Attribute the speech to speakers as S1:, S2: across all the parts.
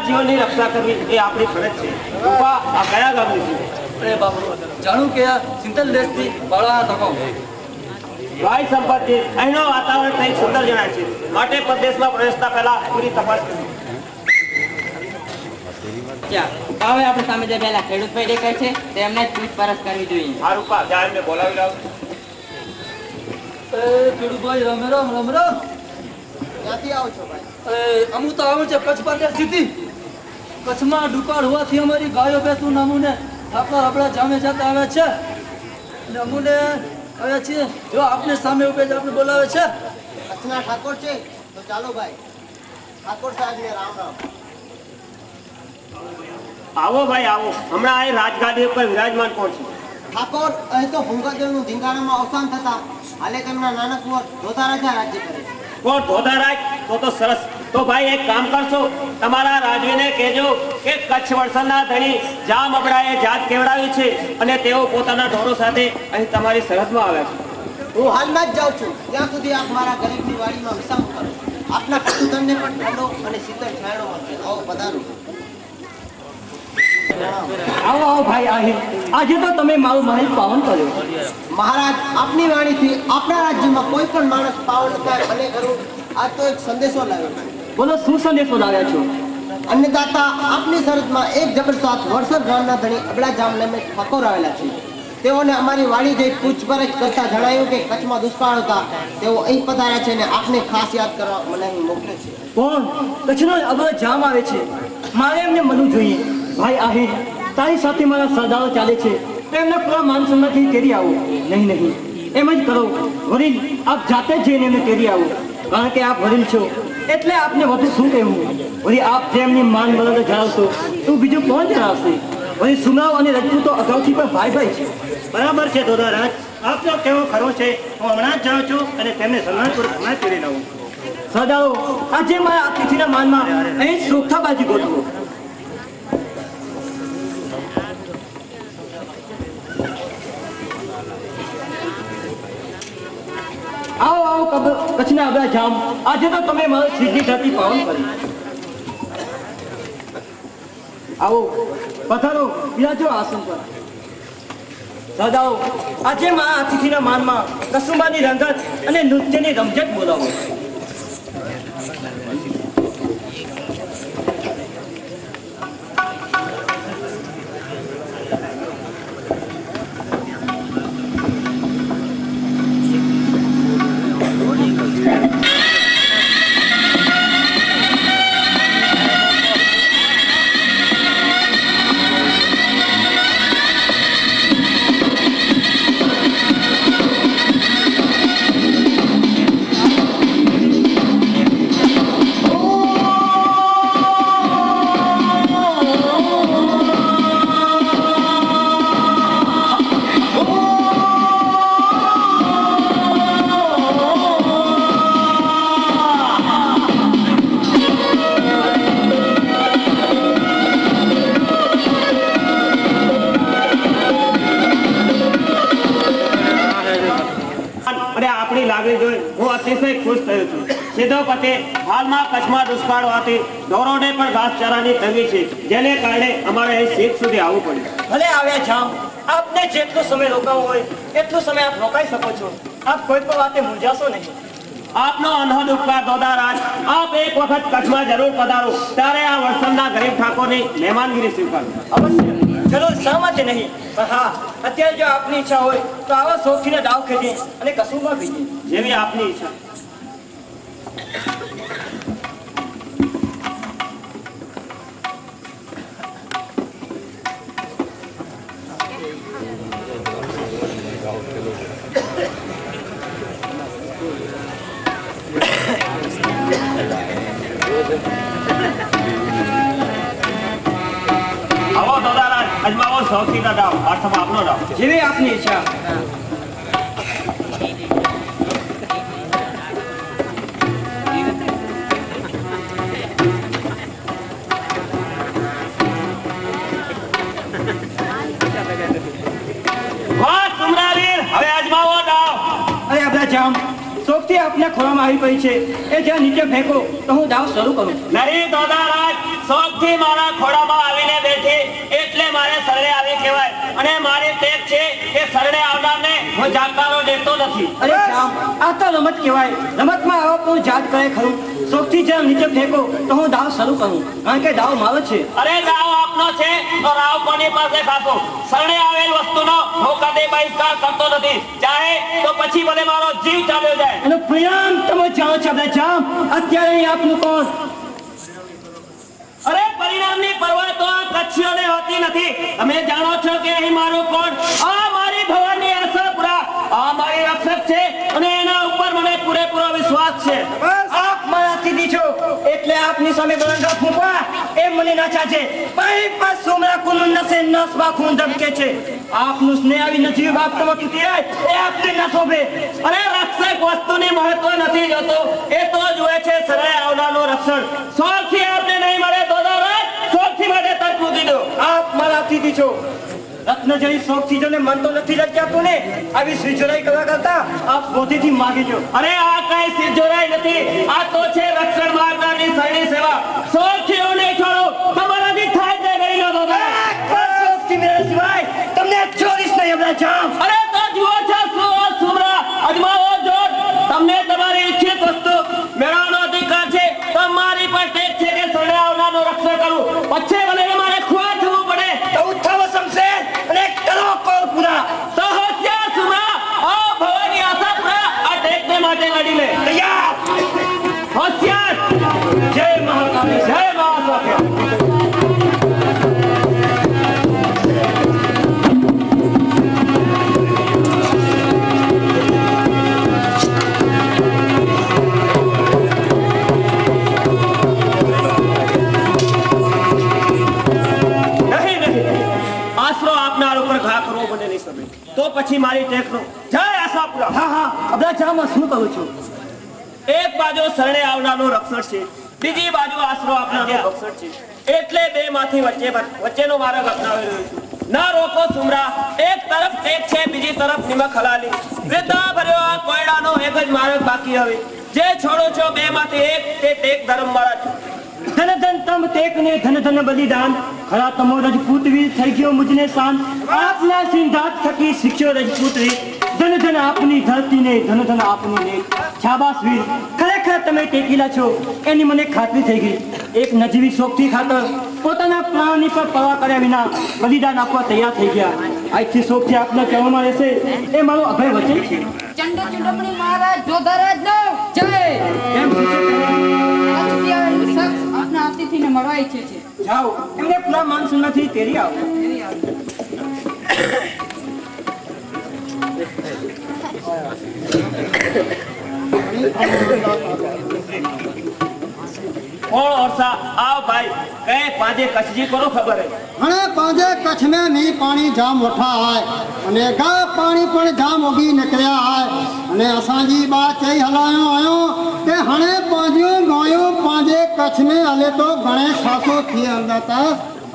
S1: જીવનની રક્ષા કરવી એ આપણી ફરજ છે. રૂપા, આ કયા ગામની છે?
S2: અરે બાપુ, જાણું કે આ સિંતલ દેશથી બાળા ધકો.
S1: ભાઈ સંપતજી, અહીંનો વાતાવરણ કંઈક સુંદર જણાય છે, માટે પ્રદેશમાં પ્રવેશતા પહેલા પૂરી તપાસ કરવી.
S3: હવે આપણે સામે જે પહેલા ખેડૂત ભાઈ દેખાય છે તેમને જ પૂછપરછ કરવી જોઈએ.
S1: આ રૂપા, જા એમને બોલાવી લાવ.
S2: ખેડૂત ભાઈ રામ રામ. રામ રામ.
S4: ક્યાંથી આવો છો ભાઈ?
S2: અમુ તો આવું છે કચ્છ પાટે સીધી. કચ્છમાં દુકાળ હોવાથી અમારી ગાયો ભેંસું અમુને આપણા જામે જતા આવે છે અને અમુને આવે છે જો આપને સામે ઉભે આપણે બોલાવે છે.
S4: કચ્છના ઠાકોર છે તો ચાલો ભાઈ, ઠાકોર સાહેબને રામ રામ.
S1: આવો ભાઈ આવો. હમણાં અહીં રાજગાદી ઉપર વિરાજમાન કોણ છે?
S4: ઠાકોર અહીં તો ભૂંગાદેવનું ધીંગાણામાં અવસાન થતા હાલે તેમના નાના કુંવર ધોધા રાજા રાજ્ય કરે છે.
S1: કોણ? ધોધારાજ? તો સરસ. તો ભાઈ એક કામ કરશો, તમારા રાજવીને કહેજો કે કચ્છ વળસણના ધણી જામ અબડાએ જાત કેવડાવી છે અને તેઓ પોતાના ઢોરો સાથે અહીં તમારી સરહદમાં આવ્યા છે.
S4: હું હાલમાં જ જાઉં છું, ત્યાં સુધી આપ મારા ગરીબની વાડીમાં વિસામ કરો. આપના પશુધનને પણ ઠંડો અને શીતળ છાંયડો મળશે. આવો પધારો.
S2: આવો આવો ભાઈ આહિર, આજે તો તમે મારું મહેલ પાવન કર્યો.
S4: મહારાજ, આપની વાણીથી આપણા રાજ્યમાં કોઈ પણ માણસ પાવન થાય અને કરું. આજ તો એક સંદેશો લાવ્યો છે.
S2: બોલો, શું સંદેશો લાવ્યા છો?
S4: અન્નદાતા, આપની સરહદમાં એક જબરદસ્ત વરસદ ગામના ધણી અબડા જામ નામે ઠાકોર આવેલા છે. તેઓને અમારી વાડી જઈ પૂછપરછ કરતા જણાયું કે કચ્છમાં દુષ્કાળ હતા, તેઓ અહીં પધાર્યા છે અને આપને ખાસ યાદ કરવા મને અહીં મોકલે છે.
S2: કોણ? કચ્છનો અબડા જામ આવે છે, મારે એમને મળવું જોઈએ. ભાઈ આહિર, તારી સાથે મારા સરદારો ચાલે છે તો એમને પૂરા માન સન્માનથી તેડી આવો. નહીં નહીં, એમ જ કરો. વડીલ, આપ જાતે જ જઈને એમને તેડી આવો, કારણ કે આપ વડીલ છો એટલે આપને વધુ શું કહેવું. વળી આપ જેમની માન મર્યાદા જણાવશો તો બીજું કોણ જણાવશે? વળી સુનાવ અને રજપૂતો અગાઉથી પણ ભાઈ ભાઈ છે.
S1: બરાબર છે ધોધારાજ, આપનો કેવો ખરો છે. હું હમણાં જ જાઉં છું અને તેમને સન્માનપૂર્વક હમણાં જ તેડી લાવું.
S2: સરદારો, આજે મારા અતિથિના માનમાં અહીં સોખાબાજી ગોઠવો. આવો આવો કચ્છના અબડા જામ, આજે તો તમે મારી સીધી ધરતી પાવન કરી. આવો પધારો, બિરાજો આસન પર. સરદારો, આજે મારા અતિથિના માનમાં કસુંબાની રંગત અને નૃત્યની રમઝટ બોલાવો. હાલમાં કચ્છમાં દુષ્કાળ હોવાથી ઢોરોને પણ ઘાસચારાની તંગી છે, જેને કારણે અમારે અહીં શેખ સુધી આવવું પડ્યું.
S5: ભલે આવ્યા જામ, આપને જેટલો સમય રોકાવો હોય એટલો સમય આપ રોકાઈ શકો છો. આપ કોઈ પણ વાતે મૂંઝાશો નહીં.
S1: આપનો અનહદ ઉપકાર ધોધારાજ. આપ એક વખત કચ્છમાં જરૂર પધારો, ત્યારે આ વડસરના ગરીબ ઠાકોરની મહેમાનગીરી સ્વીકારો.
S5: અવશ્ય, ચલો શા માટે નહીં, પણ હા, અત્યારે જો આપની ઈચ્છા હોય તો આવા શોખીને દાવ ખેડી અને કસુંબા પીજીએ.
S1: જેવી આપની ઈચ્છા. આવો ધોધારાજ, અજમાવો શોખીના દાવ, અર્થમાં આપનો દાવ.
S5: જેવી આપની ઈચ્છા.
S1: વાહ સુમરાવીર, હવે અજમાવો દાવ.
S5: અરે આપણા જામ, શોખથી આપને ખોળામાં આવી પડી છે, એ જ્યાં નીચે ફેંકો તો હું દાવ શરૂ કરું.
S1: નહીં ધોધારાજ, શોખ શોખથી મારા ખોળામાં આવીને બેઠી એટલે મારે શરણે આવી કહેવાય. અને મારી ટેક છે કે શરણે આવનારને હું જાગતારો દેતો નથી.
S2: અરે જામ, આ તો રમત કહેવાય. રમતમાં આવો કોઈ જાત કરે ખરું. શોખથી જેમ નીચે ફેંકો તો હું દાવ શરૂ કરું, કારણ કે દાવ મારો છે.
S1: અરે દાવ આપનો છે તો રાવ કોની પાસે ખાશો? શરણે આવેલ વસ્તુનો હું કદી બહિષ્કાર કરતો નથી, ચાહે તો પછી ભલે મારો જીવ ચાલ્યો જાય.
S2: એનું પરિણામ તમે જાણો છો. આપણે જામ, અત્યારે અહીં આપનું કોણ?
S1: અરે પરિણામની પરવા તો આ કચ્છીઓને હોતી નથી. તમે જાણો છો કે અહીં મારું કોણ? આ મારી ભવાની આશાપુરા, આ મારી રક્ષક છે અને એના ઉપર મને પૂરેપૂરો વિશ્વાસ છે.
S2: આપ મારા દીદી છો એટલે આપની સામે બળંગા ફૂંકવા એ મને નાચા છે. પાઈ પાસ સોમરા કુનું નસે નસવા ખૂન ધબકે છે. આપનું સ્નેહ આવી નજીવી બાપ તમે તૂટી જાય એ આપને ન શોભે.
S1: અરે રક્ષક વસ્તુની મહત્વ નથી જોતો, એ તો જુએ છે શરણે આવનારનું રક્ષણ. શોખથી આપને નહીં મળે તો શોખથી માટે તક મૂકી દો.
S2: આપ મારા દીદી છો. રત્ન જેવી શોખ ચીજોને મન તો નથી લજાતું ને. આવી શ્રીજોરાઈ કરવા કરતા આપ પોતેથી માગી લો.
S1: અરે આ કઈ સિદ્ધોરાઈ નથી, આ તો છે રક્ષણ મારનારની શરણી સેવા. શોખથી હું નહીં છોડું, તમારાથી થાય તે કરી લો દાદા.
S2: શોખથી મેળવ્યા સિવાય તમને ચોરીશ નહીં આપણા જામ.
S1: અરે તો જુઓ છો સુમરા, અજમાવો જોર. તમને તમારી ઈચ્છિત વસ્તુ મેળવવાનો અધિકાર છે. તમારી પર ટેક છે કે શરણે આવનારનું રક્ષણ કરું, પછી ભલે મારે ખુઆ થવું પડે
S2: તો ઉઠાવો શમશેર અને કરો કોલ પૂરા.
S1: તો હોશિયાર સુમરા, આ ભવાની આશાપુરા આ ટેકને માટે લડી લે.
S2: તૈયાર.
S1: હોશિયાર.
S2: જય મહાકાળી,
S1: જય મહાસોખ્ય. તો પછી મારી ટેકનો જય આશાપુરા.
S2: હા હા, આપણા જામમાં શું કરું છું?
S1: એક બાજુ શરણે આવનારનું રક્ષણ છે, બીજી બાજુ આશરો આપનારનું રક્ષણ છે. એટલે બે માંથી વચ્ચેનો માર્ગ અપનાવી રહ્યો છું. ના રોકો સુમરા, એક તરફ ટેક છે, બીજી તરફ નિમક હલાલી. વૃદ્ધા ભર્યો આ કોયડાનો એક જ માર્ગ બાકી હવે. જે છોડો છો બે માંથી એક, તે ટેક ધર્મ મારા છું.
S2: ધન ધન તમ ટેક ને ધન ધન બલિદાન. ખરા તમો રજપૂત વીર થઈ ગયો મુજને શાન. આપના સિંધાત થકી શીખ્યો રજપૂત રીત. ધન ધન આપની ધરતી ને ધન ધન આપનું નેક. શાબાશ વીર, ખરેખર તમે ટેકીલા છો એની મને ખાતરી થઈ ગઈ. એક નજીવી શોખથી ખાતર પોતાના પ્રાણની પર પરવા કર્યા વિના બલિદાન આપવા તૈયાર થઈ ગયા. આજથી શોખથી આપના કહેવામાં રહેશે એ મારો અભય વચન છે.
S6: ચંડ ચુંડમણી મહારાજ જોધારાજ નો જય.
S2: એમ
S6: આજથી આવેલું શખ્સ આપના અતિથિને મળવા ઈચ્છે છે.
S2: જાઓ, એમને પૂરા માન સન્માનથી તેડી આવો.
S1: કોણ ઓરસા? આવ ભાઈ, કઈ પાંજે કચજી કરો ખબર હે?
S7: અને પાંજે કચ્છ में મી પાણી જામ વઠા હાય અને ગા પાણી પણ જામ ઉગી નીકળ્યા હાય અને અસાंजी बात चई हलायो आयो के हणे પાંજ્યું ગોયું પાંજે કચ્છ में हले तो घणे खासो थी अंदाता.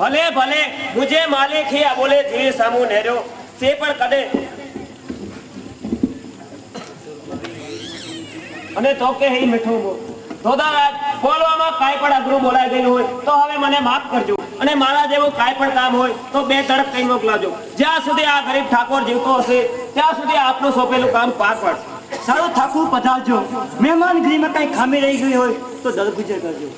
S1: ભલે ભલે, મુજે માલિક હી આ બોલે ધીરે સામુ નેર્યો તે પણ કદે. અને તો કે હી મીઠું બોલ. ધોધારાજ, બોલવામાં કાંઈ પણ અઘરું બોલાઈ ગયું હોય તો હવે મને માફ કરજો. અને મારા જેવું કાંઈ પણ કામ હોય તો બે તરફ કઈ મોકલાજો. જ્યાં સુધી આ ગરીબ ઠાકોર જીવતો હશે ત્યાં સુધી આપનું સોંપેલું કામ પાર પાડશે.
S2: સારું થાકું પધારજો. મહેમાનગીરીમાં કઈ ખામી રહી ગઈ હોય તો દરગુજર કરજો.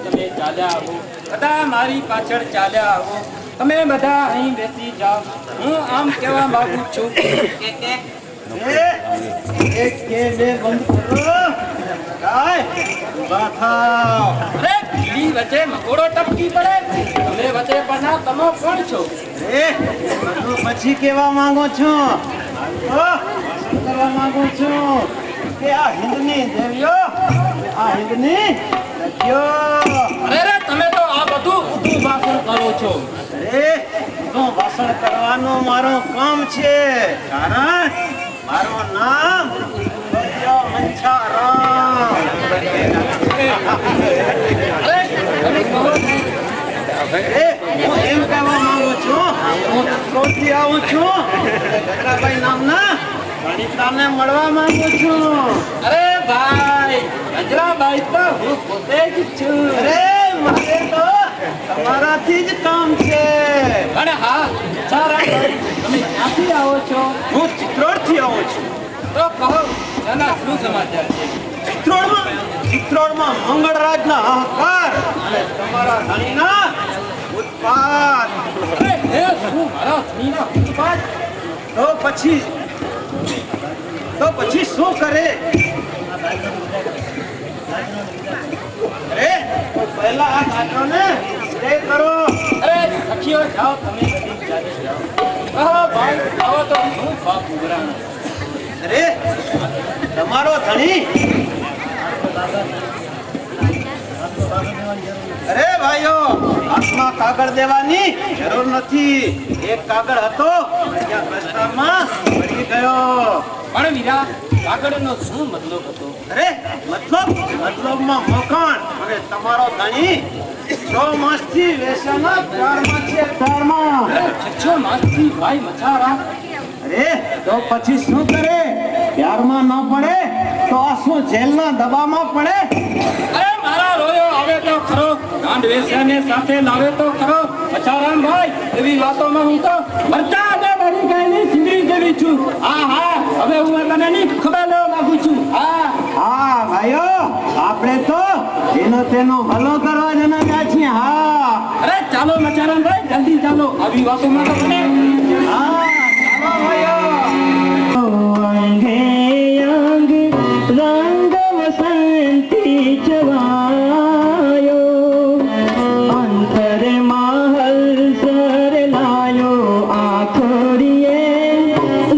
S3: તમે ચાલ્યા આવો, બધા મારી પાછળ ચાલ્યા આવો. તમે બધા અહીં બેસી જાઓ. હું આમ કહેવા માંગુ છું કે
S7: એક કે બે બંધ કરો. કાય ઊભા થાઓ.
S3: અરે કીડી વચ્ચે મકોડો ટપકી પડે, તમે વચ્ચે પડના તમે કોણ છો?
S7: બધું પછી કેવા માંગો છો? શું કરવા માંગુ છું કે આ હિન્દની દેવીઓ, આ હિન્દની નદીઓ.
S3: અરે તમે તો આ બધું ઊંધું ભાષણ કરો છો.
S7: અરે હું ભાષણ કરવાનું મારું કામ છે, કારણ મારું નામ મંચારામ.
S3: તમે કહો
S7: હું એમ કહેવા માંગુ છું, હું રાજકોટથી આવું છું. ગજરાભાઈ નામના ગણિતાને મળવા માંગુ છું.
S3: અરે ભાઈ ગજરાભાઈ તો હું પોતે જ છું.
S7: અરે મારે તો તમારાથી જ કામ છે.
S3: અરે હા સારા ભાઈ, તમે ક્યાંથી આવો છો?
S7: હું ચિત્રોડથી આવું છું.
S3: તો કહો એના શું સમાચાર છે?
S7: ચિત્રોડમાં મંગળરાજના અહંકાર અને તમારા ધણીના ઉત્પાદ.
S3: અરે હે શું મારા ધણીના ઉત્પાદ?
S7: તો પછી શું કરે? અરે પહેલા આ કાચોને સ્પ્રે કરો.
S3: અરે સખીઓ જાઓ, તમે બધી ચાલી જાઓ. ઓહો ભાઈ આવો તો હું બાપ ઉઘરાણો.
S7: અરે તમારો ધણી. અરે ભાઈઓ, હાથમાં કાગળ દેવાની જરૂર નથી. એક કાગળ હતો ત્યાં રસ્તામાં પડી ગયો.
S3: પણ વીરા કાગળનો શું મતલબ હતો?
S7: અરે મતલબમાં મકાન. અને તમારો ધણી 6 માસથી વેશ્યાના પ્યારમાં છે. પ્યારમાં.
S3: છ માસથી ભાઈ મચારા.
S7: અરે તો પછી શું કરે? પ્યારમાં ન પડે તો આ શું જેલના દબામાં પડે?
S3: અરે મારા રોયો આવે તો ખરો, ગાંડ વેશ્યાને સાથે લાવે તો ખરો. મચારામ ભાઈ એવી વાતોમાં હું તો મરચા અને બળી ગયેલી સિંદરી જેવી છું. હા હવે હું તને ની ખબર લેવા માંગુ છું.
S7: હા ભાઈઓ, આપણે તો તેનો ભલો કરવા જનારા છીએ. હા
S3: અરે ચાલો મચારામ ભાઈ જલ્દી ચાલો, આવી વાતોમાં તો મને
S7: હા ચાલો ભાઈઓ.
S2: અંગે અંગ રંગ વસંતી છવાયો, અંતરમાં હર્ષ લાયો, આખોડીએ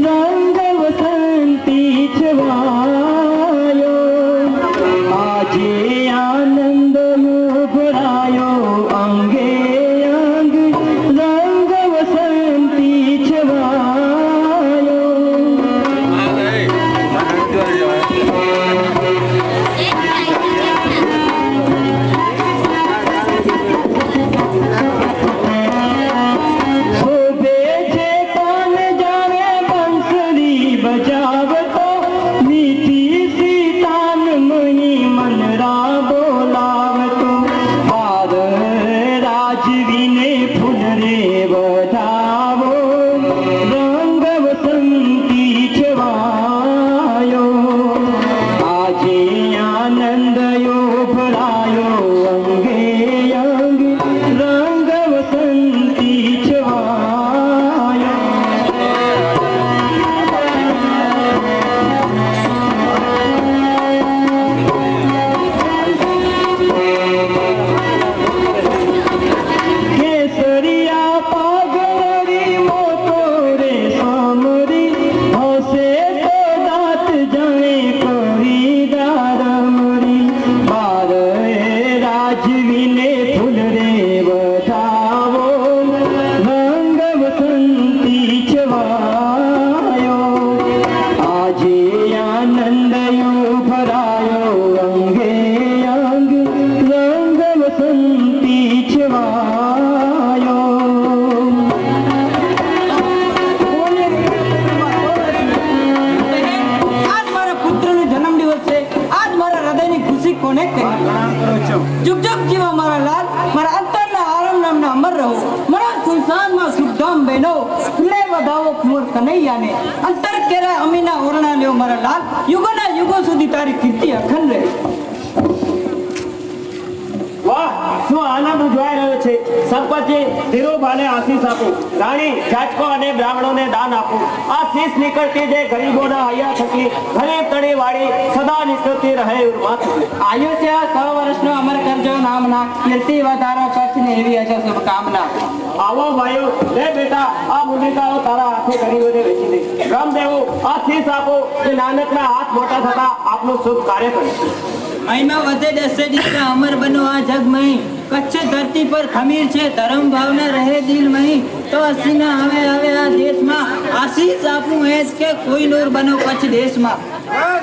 S2: રંગ વસંતી છવાયો, આજે આનંદ ભરાયો, અંગે અંગ રંગ વસંતી છવાયો. શોભે છે કાન જાણે બંસરી બજાવતો, મીઠી સીતાન મહી મનરા બોલાવતો, બાર રાજવીને ફૂલ રે વધાવો, રંગ વસંતી છવાયો, આજે આનંદયો ભરાયો, અંગે અંગ રંગ વસંતી છવાયો. કેસરિયા પાઘડી મોતો રે સામરી, હસે તો દાંત જાણે કરી દારમરી, બાર રાજવીને ફૂલ રે વધાવો, રંગ વસંતી છવાયો, આજે આનંદયો ભરાયો, અંગે અંગ રંગ વસંતી છવાયો.
S5: આજ મારા પુત્રનો જન્મદિવસ છે. આજ મારા હૃદયની ખુશી કોને કહે? જુગ જુગ જીવા મારા લાલ, મારા અંતરના આરામ નામના અમર રહો. મારા સંસારમાં સુખધામ બહેનો લે વધાવો કુંવર કનૈયાને, અંતર કેરા અમીના ઓરણા લ્યો મારા લાલ, યુગોના યુગો સુધી તારી કીર્તિ અખંડ રહે.
S1: વાહ, શું આનંદ ઉજવાઈ રહ્યો છે. સરપંચે ધીરુભાને આશીષ આપો, રાણી જાચકો અને બ્રાહ્મણોને દાન આપો. આ શીશ નીકળતી જે ગરીબોના હૈયા થકી ગરીબ તળી વાળી સદા નીકળતી રહે ઉર્માથી.
S5: આયુષ્ય 100 વર્ષનો અમર કરજો નામના, કીર્તિ વધારો કરશને એવી હશે શુભકામના.
S1: આવો ભાઈઓ, લે બેટા આ મુનિકાઓ તારા હાથે ગરીબોને વેચી દે. રામદેવો આ શીશ આપો કે નાનકના હાથ મોટા થતા આપનું શુભ કાર્ય કરે.
S5: મહિમા વધે દસે દીકરા અમર બનો આ જગ મહી, કચ્છ ધરતી પર ખમીર છે ધર્મ ભાવના રહે દિલ મહી, તો હસીના હવે હવે આ દેશમાં આશીષ આપું હેસ કે કોઈ નૂર બનો કચ્છ દેશમાં.
S2: હાય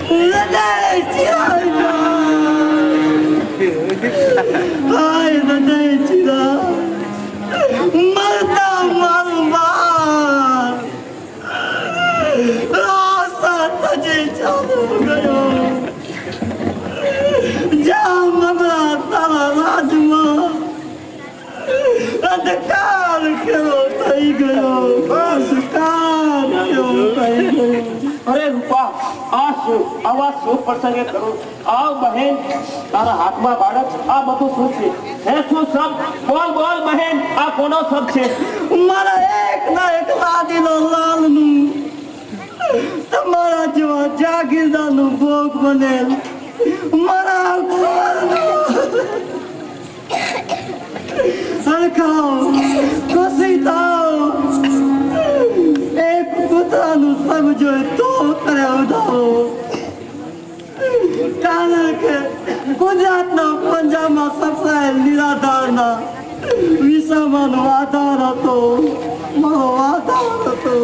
S2: હૃદય ચિરા ગયો
S1: અરે રૂપા આ શું આવા શુભ પ્રસંગે કરું આવ બહેન તારા હાથમાં બાળક આ બધું શું છે હે શું શબ્દ બોલ બોલ બહેન આ કોનો શબ્દ છે
S2: મારા એક ના એક લાડીનો લાલનું તમારા જેવા જાગીરદારનું ભોગ બનેલ મારા સરખાવ ખુશી થાવ એક કૂતરાનું સમજો તો કરે ઉધાવો કારણ કે ગુજરાતના પંજાબમાં સફરાયેલ નિરાધારના વિસામાનો આધાર હતો મારો આધાર હતો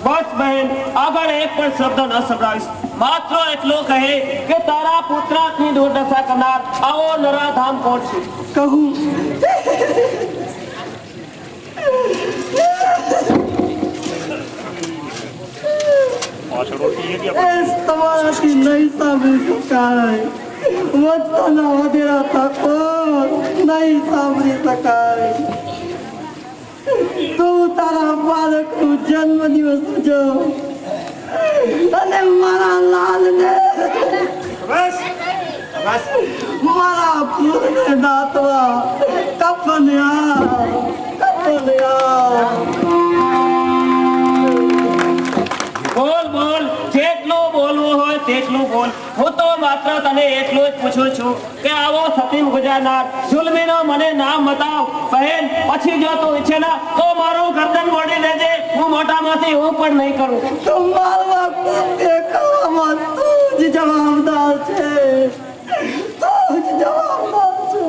S1: બસ બહેન આગળ એક પણ શબ્દ ન સંભળાવીશ માત્ર એટલું કહે કે તારા પુત્રની દુર્દશા કરનાર આવો નરાધામ કોણ છે
S2: કહું તમારાથી નહીં સાંભળી શકાય વચના વધેરા તકો નહીં સાંભળી શકાય તું તારા બાળકનું જન્મદિવસ ઉજવ અને મારા લાલને મારા ફૂલને નાતવા કપન્યા
S1: બોલ બોલ જેટલું બોલવું હોય તેટલું બોલ હું તો માત્ર તને એટલું જ પૂછું છું કે આવો સતીમ ગુજારનાર જુલમીનો મને નામ બતાવ બહેન પછી જો તું ઈચ્છે ના તો મારું ગરદન મોડી લેજે હું મોટામાંથી હું પણ નહીં કરું
S2: તો મારવા કૃત્ય કરવામાં તું જ જવાબદાર છે તું જ જવાબદાર છે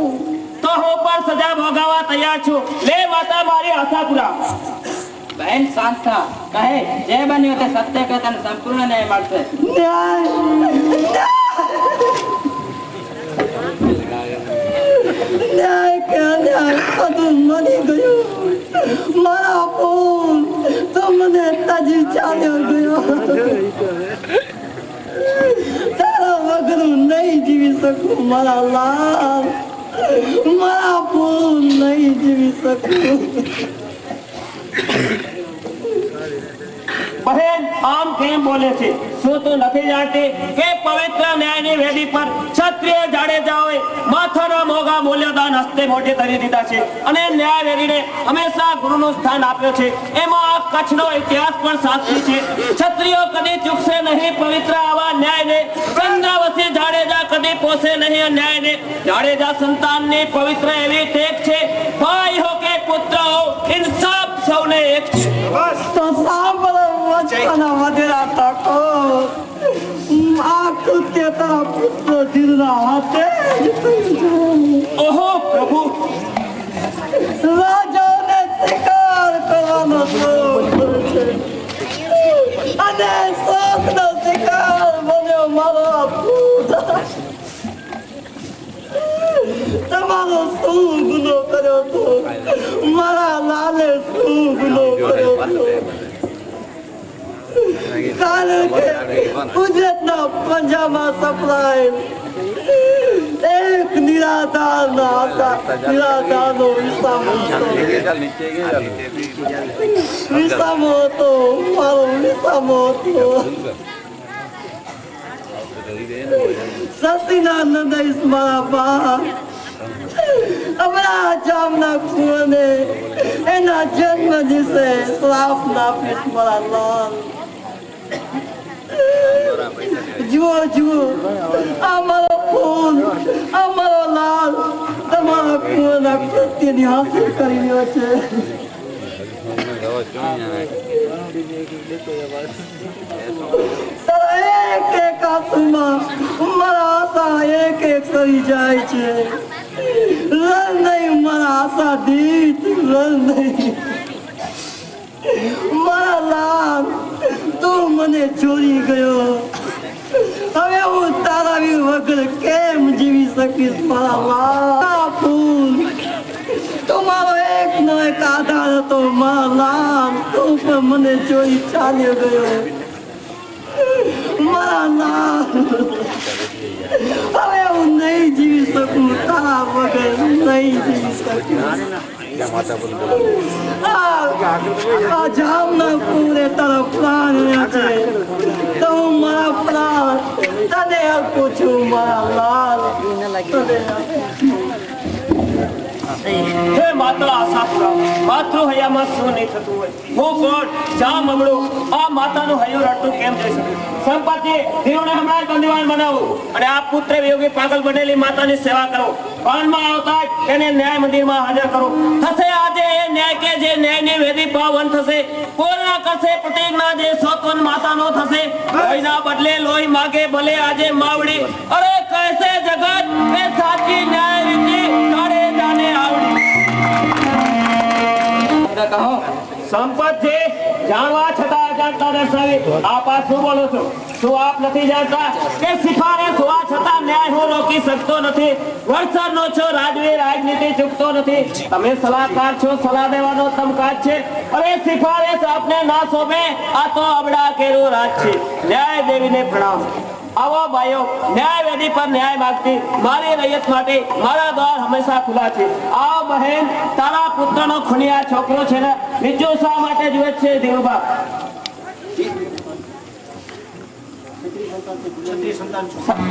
S1: તો હું પણ સજા ભોગવવા તૈયાર છું લે માતા મારી આશા પૂરા
S5: બહેન શાંત થા કહે જે બન્યું તે સત્ય કે તને સંપૂર્ણ ન્યાય મળશે
S2: ન્યાય કે અન્યાય બધું મળી ગયું મારા ફૂલ તો મને તજી ચાલ્યો ગયો તારા વગર નહીં જીવી શકું મારા લાલ મારા ફૂલ નહીં જીવી શકું
S1: બહેન આમ કેમ બોલે છે શું તું નથી જાણતી કે પવિત્ર ન્યાયની વેદી પર ક્ષત્રિય જાડેજાઓએ માથાના મોંઘા મૂલ્યદાન હસ્તે મોઢે ધરી દીધા છે અને ન્યાય વેદીને હંમેશા ગુરુનું સ્થાન આપ્યું છે એમાં આ કચ્છનો ઇતિહાસ પણ સાક્ષી છે ક્ષત્રિયો કદી ચૂકશે નહીં પવિત્ર આવા ન્યાયને ચંદ્રાવસી જાડેજા કદી પોસે નહીં અન્યાયને જાડેજા સંતાનની પવિત્ર એવી ટેક છે ભાઈ હો કે પુત્ર હો ઇન્સાફ સૌને એક છે
S2: તો સાંભળો વચના વધેરા તકો આ કૃત્ય તારા પુત્ર ધીરના હાથે જ થઈ જાય.
S1: ઓહો પ્રભુ
S2: રાજાને શિકાર કરવાનો શોખ છે અને શોખનો શિકાર બન્યો મારો પુત્ર. તમારો શું ગુનો કર્યો હતો મારા લાલે શું ગુનો કર્યો હતો કારણ કે ગુજરાતના પંજાબમાં સપરાયેલ એક નિરાધારનો વિસામો હતો મારો વિસામો હતો સતીના નંદઈશ મારા બા હમણાં જામના કુંવરને એના જન્મ દિવસે શ્રાપ નાખીશ મારા લાલ. જુઓ જુઓ આ મારો ફૂલ આ મારો લાલ તમારા કુંવરના કૃત્યની હાસિલ કરી રહ્યો છે. એક એક આંસુમાં મારા આશા એક એક સરી જાય છે. રન નહીં મારા આશા દીત રન નહીં મારા લાલ તું મને છોડી ગયો હવે હું તારા વગર કેમ જીવી શકીશ મારા લાલ ફૂલ તું મારો એક નો એક આધાર હતો મારા લાલ તું પણ મને છોડી ચાલ્યો ગયો મારા લાલ હવે હું નહીં જીવી શકું, તારા વગર નહીં જીવી શકું. આ જામના પૂરે તારા પ્રાણ છે, તો હું મારા પ્રાણ તને આપું છું, મારા લાલ તને આપું છું.
S1: હે માત્ર આશાપુરા, માતૃ હૈયામાં શું નહીં થતું હોય? હું કોણ? જામ અમળો આ માતાનું હૈયું રડતું કેમ જઈ શકે? સંપત્તિ ધીરોને હમણાં જ બંદીવાન બનાવો અને આ પુત્ર વિયોગી પાગલ બનેલી માતાની સેવા કરો. કાનમાં આવતા જ એને ન્યાય મંદિરમાં હાજર કરો. થશે આજે એ ન્યાય કે જે ન્યાયની વેદી પાવન થશે. પૂર્ણ કરશે પ્રતિજ્ઞા જે સોતવન માતાનો થશે. લોહીના બદલે લોહી માગે ભલે આજે માવડી. અરે કહેશે જગત એ સાચી ન્યાય રીતિ જાડેજાને આવડી.
S5: કહો
S1: સંપત છે જાણવા છતાં અજાણતા દર્શાવી આપ આ શું બોલો છો? શું આપ નથી જાણતા કે સિફારિશ હોવા છતાં ન્યાય હું રોકી શકતો નથી? વરસાદનો છો રાજવી રાજનીતિ ચૂકતો નથી. તમે સલાહકાર છો, સલાહ દેવાનો તમકાજ છે. અરે સિફારિશ આપને ના શોભે, આ તો અબડા કેરો રાજ છે. ન્યાય દેવીને પ્રણામ. આવો ભાઈઓ, ન્યાય વેદી પર ન્યાય માંગતી મારી રૈયત માટે મારા દ્વાર હંમેશા ખુલ્લા છે. આ બહેન, તારા પુત્રનો ખૂનિયા છોકરો છે ને, બીજું શા માટે જુએ છે? ધીરુભા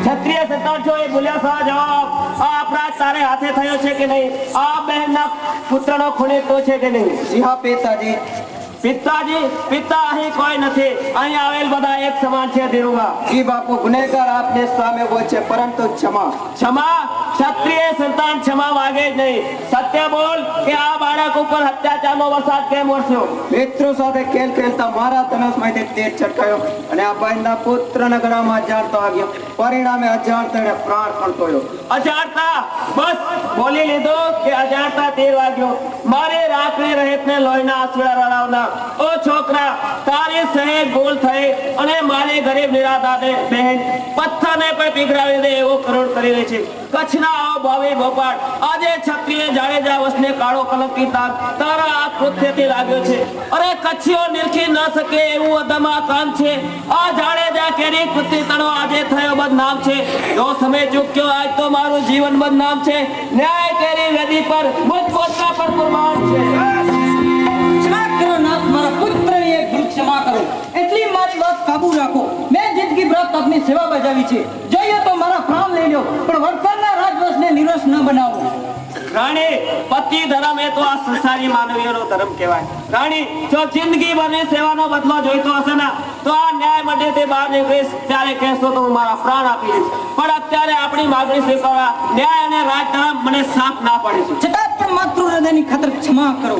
S1: ક્ષત્રિય સંતાન છો એ બોલ્યા સા જવાબ. આ અપરાધ તારે હાથે થયો છે કે નહીં? આ બહેનના પુત્રનો ખૂની તો છે કે નહીં?
S5: જી હા પિતાજી.
S1: પિતાજી, પિતા અહીં કોઈ નથી. અહીં આવેલ બધા એક સમાન છે. ધીરુભા
S5: જી બાપુ, ગુનેગાર આપને સામે હોય છે, પરંતુ ક્ષમા.
S1: ક્ષમા? ક્ષત્રિય સંતાન ક્ષમા માગે જ નહીં. સત્ય બોલ કે આ બાળક ઉપર અત્યાચારનો વરસાદ કેમ વરસ્યો?
S5: મિત્રો સાથે ખેલ ખેલતા મારા ધનુષમાંથી તેજ છટકાયો અને આ બહેનના પુત્રના ગળામાં અજાણતો આવ્યો. પરિણામે અજાણતા એને પ્રાણ પણ તોડ્યો.
S1: અજાણતા? બસ બોલી લીધો કે અજાણતા તીર વાગ્યો. મારી રાખડી રહિતને લોહીના આંસુડા રડાવનાર ઓ છોકરા, તારી સહેજ ભૂલ થઈ અને મારી ગરીબ નિરાધારને બહેન પથ્થરને પણ પીગળાવી દે એવો કરુણ કરી રહી છે. કચ્છના આવો ભાવી ભોપાળ આજે ક્ષત્રિય જાડેજા વસને કાળો કલંકી તાર તારા આ કૃત્યથી લાગ્યો છે. અરે કચ્છીઓ નિરખી ન શકે એવું અદમા કામ છે. આ જાડેજા કેરી કૃત્ય તણો આજે થયો બદનામ છે. જો સમય ચૂક્યો આજ તો મારું જીવન બદનામ છે. ન્યાય કેરી વેદી પર મુજ પોતા પર કુરબાન છે.
S5: ક્ષમા કરો નાથ, મારા પુત્રની એક ભૂલ ક્ષમા કરો. એટલી મારી વાત કાબુ રાખો. મેં જિંદગી ભર આપની સેવા બજાવી છે. જોઈએ તો મારા પ્રાણ લઈ લો, પણ વડસરના રાજવંશને નિરસ ન બનાવો.
S1: રાણી, પતિ ધર્મ એ તો આ સંસારી માનવીઓનો ધર્મ કહેવાય. રાણી, જો જિંદગી ભરની સેવાનો બદલો જોઈતો હશે ને તો આ ન્યાય મંદિરથી બહાર નીકળીશ ત્યારે કહેશો તો હું મારા પ્રાણ આપી દઈશ. પણ અત્યારે આપણી માગણી સ્વીકારવા ન્યાય અને રાજધર્મ મને સાફ ના પડી છે.
S5: છતાં પણ માતૃ હૃદયની ખાતર ક્ષમા કરો.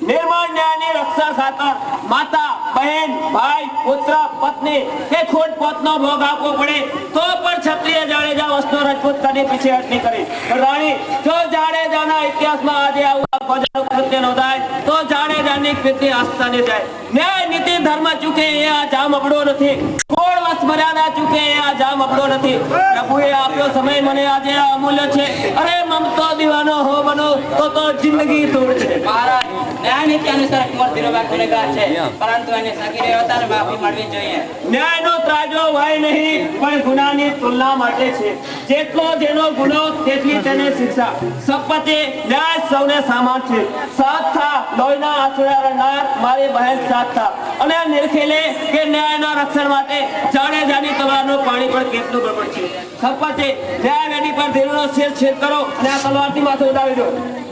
S1: નિર્મળ ન્યાયની રક્ષા ખાતર માતા, બહેન, ભાઈ, પુત્ર, પત્ની કે ખોટ પોતનો ભોગ આપવો પડે તો પણ ક્ષત્રિય જાડેજા વસ્તુ રજપૂત કદી પીછેહટ નહીં કરી. રાણી, જો જાડેજાના ઇતિહાસમાં આજે આવું ભજન કૃત્ય નોંધાય તો જાડેજાની કીર્તિ આસ્થાને જાય. ન્યાય નીતિ ધર્મ ચૂકે એ આ જામ અબડો નથી. કોણ વસ મર્યાદા ચૂકે એ આ જામ અબડો નથી. પ્રભુએ આપ્યો સમય મને આજે અમૂલ્ય છે. અરે મમતો દીવાનો હો બનો તો જિંદગી તોડ છે.
S8: મહારાજ, ન્યાય નીતિ અનુસાર કુંવર ધીરુભા ગુનેગાર છે, પરંતુ એને સગીરે અવતાર માફી મળવી જોઈએ.
S1: ન્યાયનો ત્રાજો હોય નહીં પણ ગુનાની તુલના માટે છે. જેટલો જેનો ગુનો તેટલી તેને શિક્ષા. સંપત્તિ ન્યાય સૌને સામાન છે. સાથ થા, લોહીના આંસુડા રડનાર મારી બહેન સાથ થા અને નિરખેલે કે ન્યાયના રક્ષણ માટે જાડેજાની તલવારનું પાણી પણ કેટલું બળબડ છે. સંપત્તિ ન્યાય વેદી પર ધીરુનો શિર છેદ કરો અને આ તલવારથી માથે ઉડાવી દો.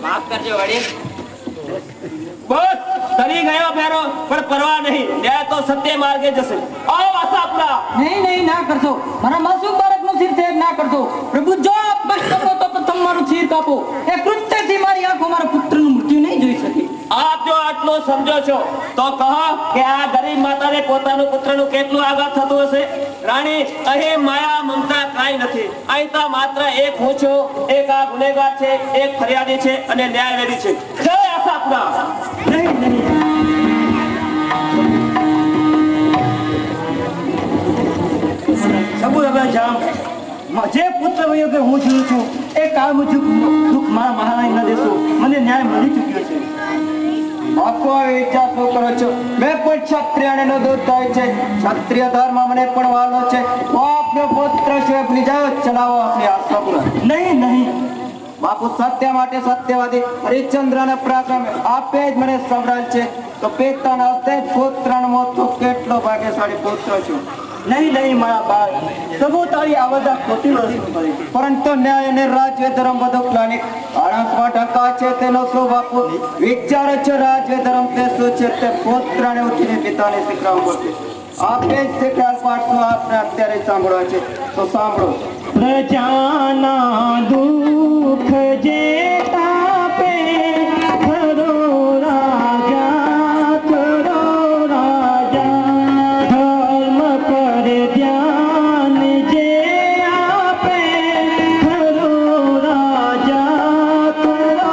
S8: માફ કરજો વડીલ.
S1: બસ તરી ગયો ફેરો પણ પરવા નહીં. ન્યાય તો સત્ય માર્ગે જશે. આવો આશાપુરા.
S5: નહીં નહીં, ના કરશો. મારા માસૂમ બાળકનું શિર છેદ ના કરશો. પ્રભુ, જો આપ બસ શકો તો પ્રથમ મારું શિર કાપો. એ કૃત્યથી મારી આંખો મારા પુત્રનું મૃત્યુ નહીં જોઈ શકે.
S1: આપ જો આટલો સમજો છો તો કહો કે આ ગરીબ માતાને પોતાનું પુત્રનું કેટલું આઘાત થતું હશે. રાણી, અહીં માયા મમતા કાંઈ નથી. અહીં તો માત્ર એક હું છું, એક આ ગુનેગાર છે, એક ફરિયાદી છે અને ન્યાયવેદી છે. જય આશાપુરા.
S2: નહીં નહીં, સબૂર હવે જામ. જે પુત્ર વયો કે હું જીવું છું એ કાળ મુજબ દુઃખ મારા મહારાણી ન દેશો. મને ન્યાય મળી ચૂક્યો છે.
S5: બાપુ, વિચાર શું કરો છો? મેં પણ ક્ષત્રિયનો દૂધ થાય છે. ક્ષત્રિય ધર્મ મને પણ વાલો છે. હું આપનો પુત્ર છે.
S3: લઈ જાઓ, ચલાવો આપણી આશાપુરા.
S2: નહીં નહીં,
S3: બાપુ સત્ય માટે સત્યવાદી હરિશ્ચંદ્રને પરાક્રમે આપે જ મને સંભળાય છે તો પિતાના હસ્તે પુત્રનો તો કેટલો ભાગ્યશાળી પુત્ર છું.
S2: નહીં નહીં મારા બાળ, પ્રભુ તારી આ બધા ખોટી વસ્તુ કરે.
S3: પરંતુ ન્યાય અને રાજ્ય ધર્મ બધું ક્લાનિક આળસમાં ઢંકા છે તેનો શું બાપુ વિચાર છે? રાજ્ય ધર્મ તે શું છે તે પુત્રને ઉઠીને પિતાને શીખવાડવું પડશે. આપે જ શીખ્યા પાઠ આપણે અત્યારે સાંભળવા છે તો સાંભળો.
S2: પ્રજાના દુઃખ જે તાપે ખરો રાજા, ખરો રાજા, ધર્મ પર ધ્યાન જે આપે ખરો રાજા, ખરો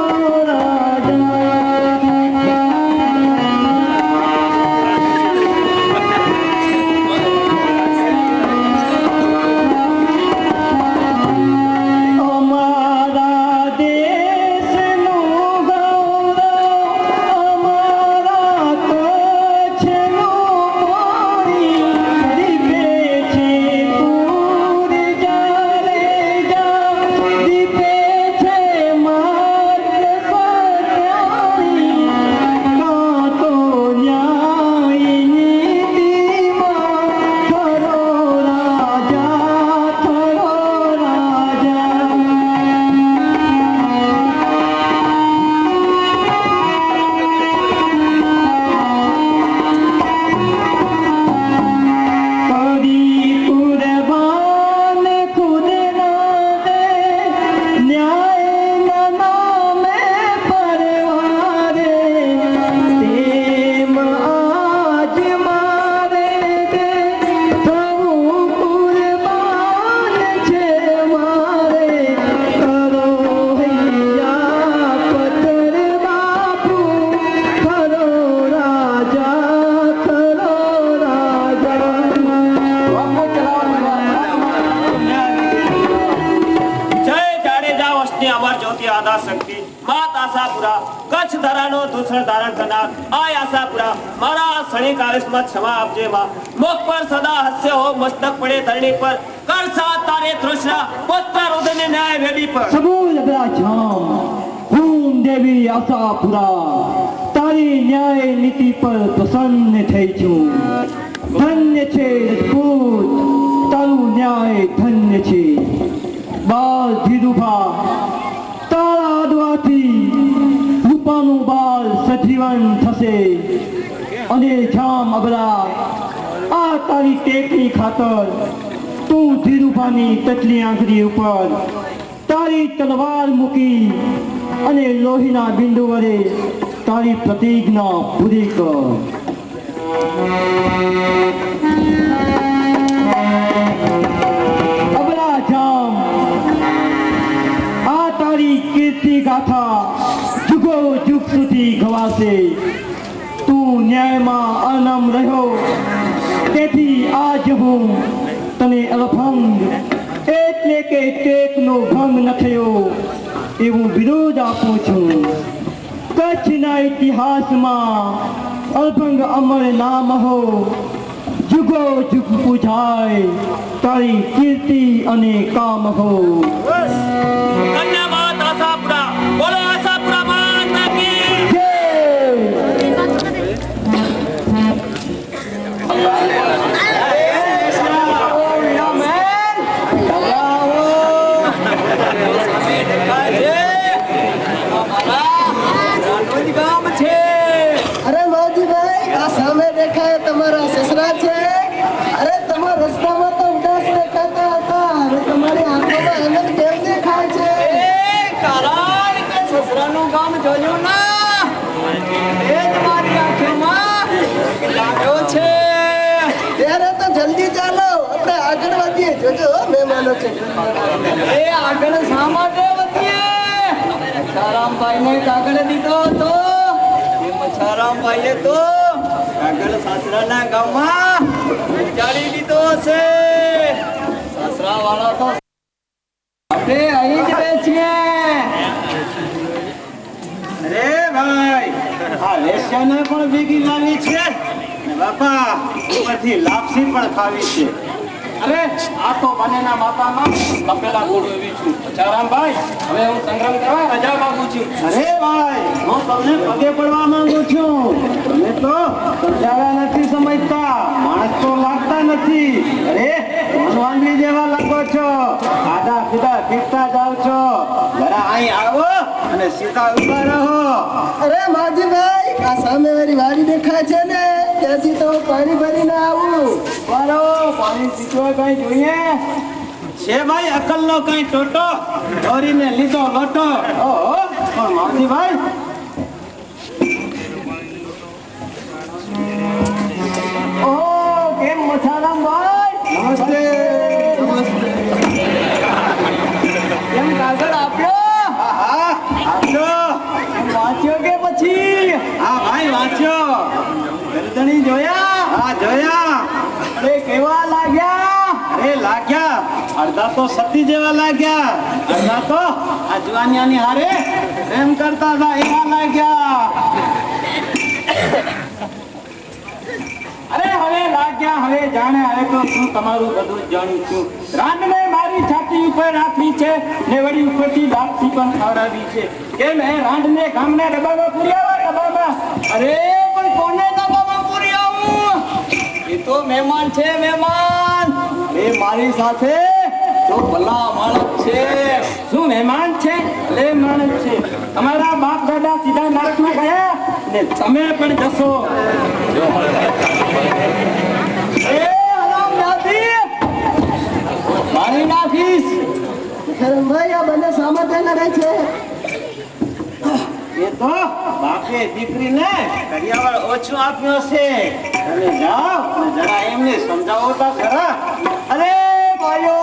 S2: અમારા દેશનું ગૌરવ, અમારા કચ્છનું પાણી, દીપે છે પૂર જારે જા, દીપે છે માર્ગ પથરાણી, કાં તો ન્યાય નીતિમાં ખરો રાજા, ખરો રાજા. કરી કુરબાન ખુદ ના દે, ન્યાયના નામે પરવારે, તેમ આજ મારે દે થવું કુરબાન છે મારે. કરો હૈયા પથર બાપુ, ખરો રાજા, ખરો રાજા.
S1: જય જાડેજા વંશની અમર જ્યોતિ આદા શક્તિ માત આશાપુરા, કચ્છ ધરાનો દૂષણ ધારણ કરનાર આ આશાપુરા, મારા ક્ષણિક આવેશમાં ક્ષમા આપજે માં. મુખ પર સદા હાસ્ય હો, મસ્તક પડે ધરણી પર, કર સાથ તારે તૃષ્ણા, પુત્ર રુદન ન્યાય વેદી પર.
S2: સબૂલ અબરાજામ, હું દેવી આશાપુરા, તારી ન્યાય નીતિ પર પ્રસન્ન થઈ છું. ધન્ય છે રજપૂત, તારું ન્યાય ધન્ય છે. બાલ ધીરુભા, તારા દ્વારથી રૂપાનું બાલ સજીવન થશે. અને જામ અબરા, આ તારી ટેકની ખાતર તું ધીરુભાની ટચલી આંગળી ઉપર તારી તલવાર મૂકી અને લોહીના બિંદુ વડે તારી પ્રતિજ્ઞા પૂરી કર. અબલા જામ, આ તારી કીર્તિ ગાથા જુગો જુગ સુધી ગવાશે. તું ન્યાયમાં અનમ રહ્યો, તેથી આજ હું તને અલભંગ એટલે કે ટેકનો ભંગ ન થયો એવું વિરોધ આપું છું. કચ્છના ઇતિહાસમાં અલભંગ અમર નામ હો, જુગો જુગ પૂજાય તારી કીર્તિ અને કામ હો.
S1: ધન્યવાદ આશાપુરા, બોલો આશાપુરા માતા કી
S2: જય.
S4: અરે માવજીભાઈ, આ સામે દેખાય તમારા સસરા છે. અરે તમારા રસ્તામાં તો ઉદાસ દેખાતા હતા, હવે તમારી આંખોમાં આનંદ કેમ દેખાય છે?
S5: કારણ કે સસરાનું ગામ જોયું ના, એ જ મારી આંખોમાં લાગ્યો છે.
S4: ત્યારે તો જલ્દી ચાલો, આપણે આગળ વધીએ. જોજો મહેમાનો છે.
S5: એ આગળ શા માટે વધીએ? મચ્છારામભાઈને કાગળ દીધો હતો, એ મચ્છારામભાઈએ તો કાગળ સાસરાના ગામમાં પહોંચાડી દીધો હશે. સાસરા વાળા તો આપણે અહીં જ બેસીએ.
S3: અરે ભાઈ, આ વેશ્યાને પણ ભેગી લાવી છે ને બાપા ઉપરથી લાપસી પણ ખાવી છે. અરે આ તો બંનેના માથામાં તપેલા ગોળું એવી છું અચારામભાઈ હવે હું સંગ્રામ કરવા રજા માંગુ છું.
S7: અરે ભાઈ હું તમને પગે પડવા માંગુ છું. તમે તો સમજાવ્યા નથી, સમજતા માણસ તો લાગતા નથી. અરે હનુમાનજી જેવા લાગો છો, આડા સીધા ફીરતા જાવ છો. જરા અહીં આવો અને સીધા ઉભા રહો.
S4: અરે માજીભાઈ, આ સામે વાળી વાડી દેખાય છે ને, ત્યાંથી તો પાણી ભરીને આવું.
S7: બરો પાણી પીતો કઈ જોઈએ છે ભાઈ? અકલનો કઈ ટોટો ચોરીને લીધો લોટો. ઓહો પણ માવજીભાઈ, ઓહો કેમ મસારામભાઈ? નમસ્તે.
S2: કેમ કાગળ આપ્યો?
S7: હા આપજો.
S2: વાંચ્યો કે પછી?
S7: હા ભાઈ વાંચ્યો.
S2: ગરદણી જોયા?
S7: હા જોયા.
S2: અરે કેવા લાગ્યા?
S7: અરે લાગ્યા, અડધા તો સતી જેવા લાગ્યા, અડધા તો આ જુવાનિયાની હારે પ્રેમ કરતા હતા એવા લાગ્યા.
S3: અરે હવે લાગ્યા, હવે જાણે હવે તો શું તમારું બધું જ જાણું છું. રાંડને મારી છાતી ઉપર રાખી છે ને વળી ઉપરથી લાપસી પણ ખવડાવી છે. કેમ હે રાંડને ગામને ડબ્બામાં પૂરી આવો ડબ્બામાં?
S2: અરે પણ કોને દબામાં પૂરી આવું? એ તો મહેમાન છે, મહેમાન. એ મારી સાથે તો ભલા માણસ છે.
S3: શું મહેમાન છે? લે માણસ છે. તમારા બાપ દાદા સીધા નરકમાં ગયા ને તમે પણ જશો.
S2: એ હરામ જાતિ, મારી નાખીશ.
S4: ભાઈ આ બંને સામર્થ્ય લડે છે.
S7: એ તો બાપે દીકરીને કરિયાવર ઓછું આપ્યો છે. તમે જાઓ અને જરા એમને સમજાવો તો ખરા.
S2: અરે ભાઈઓ,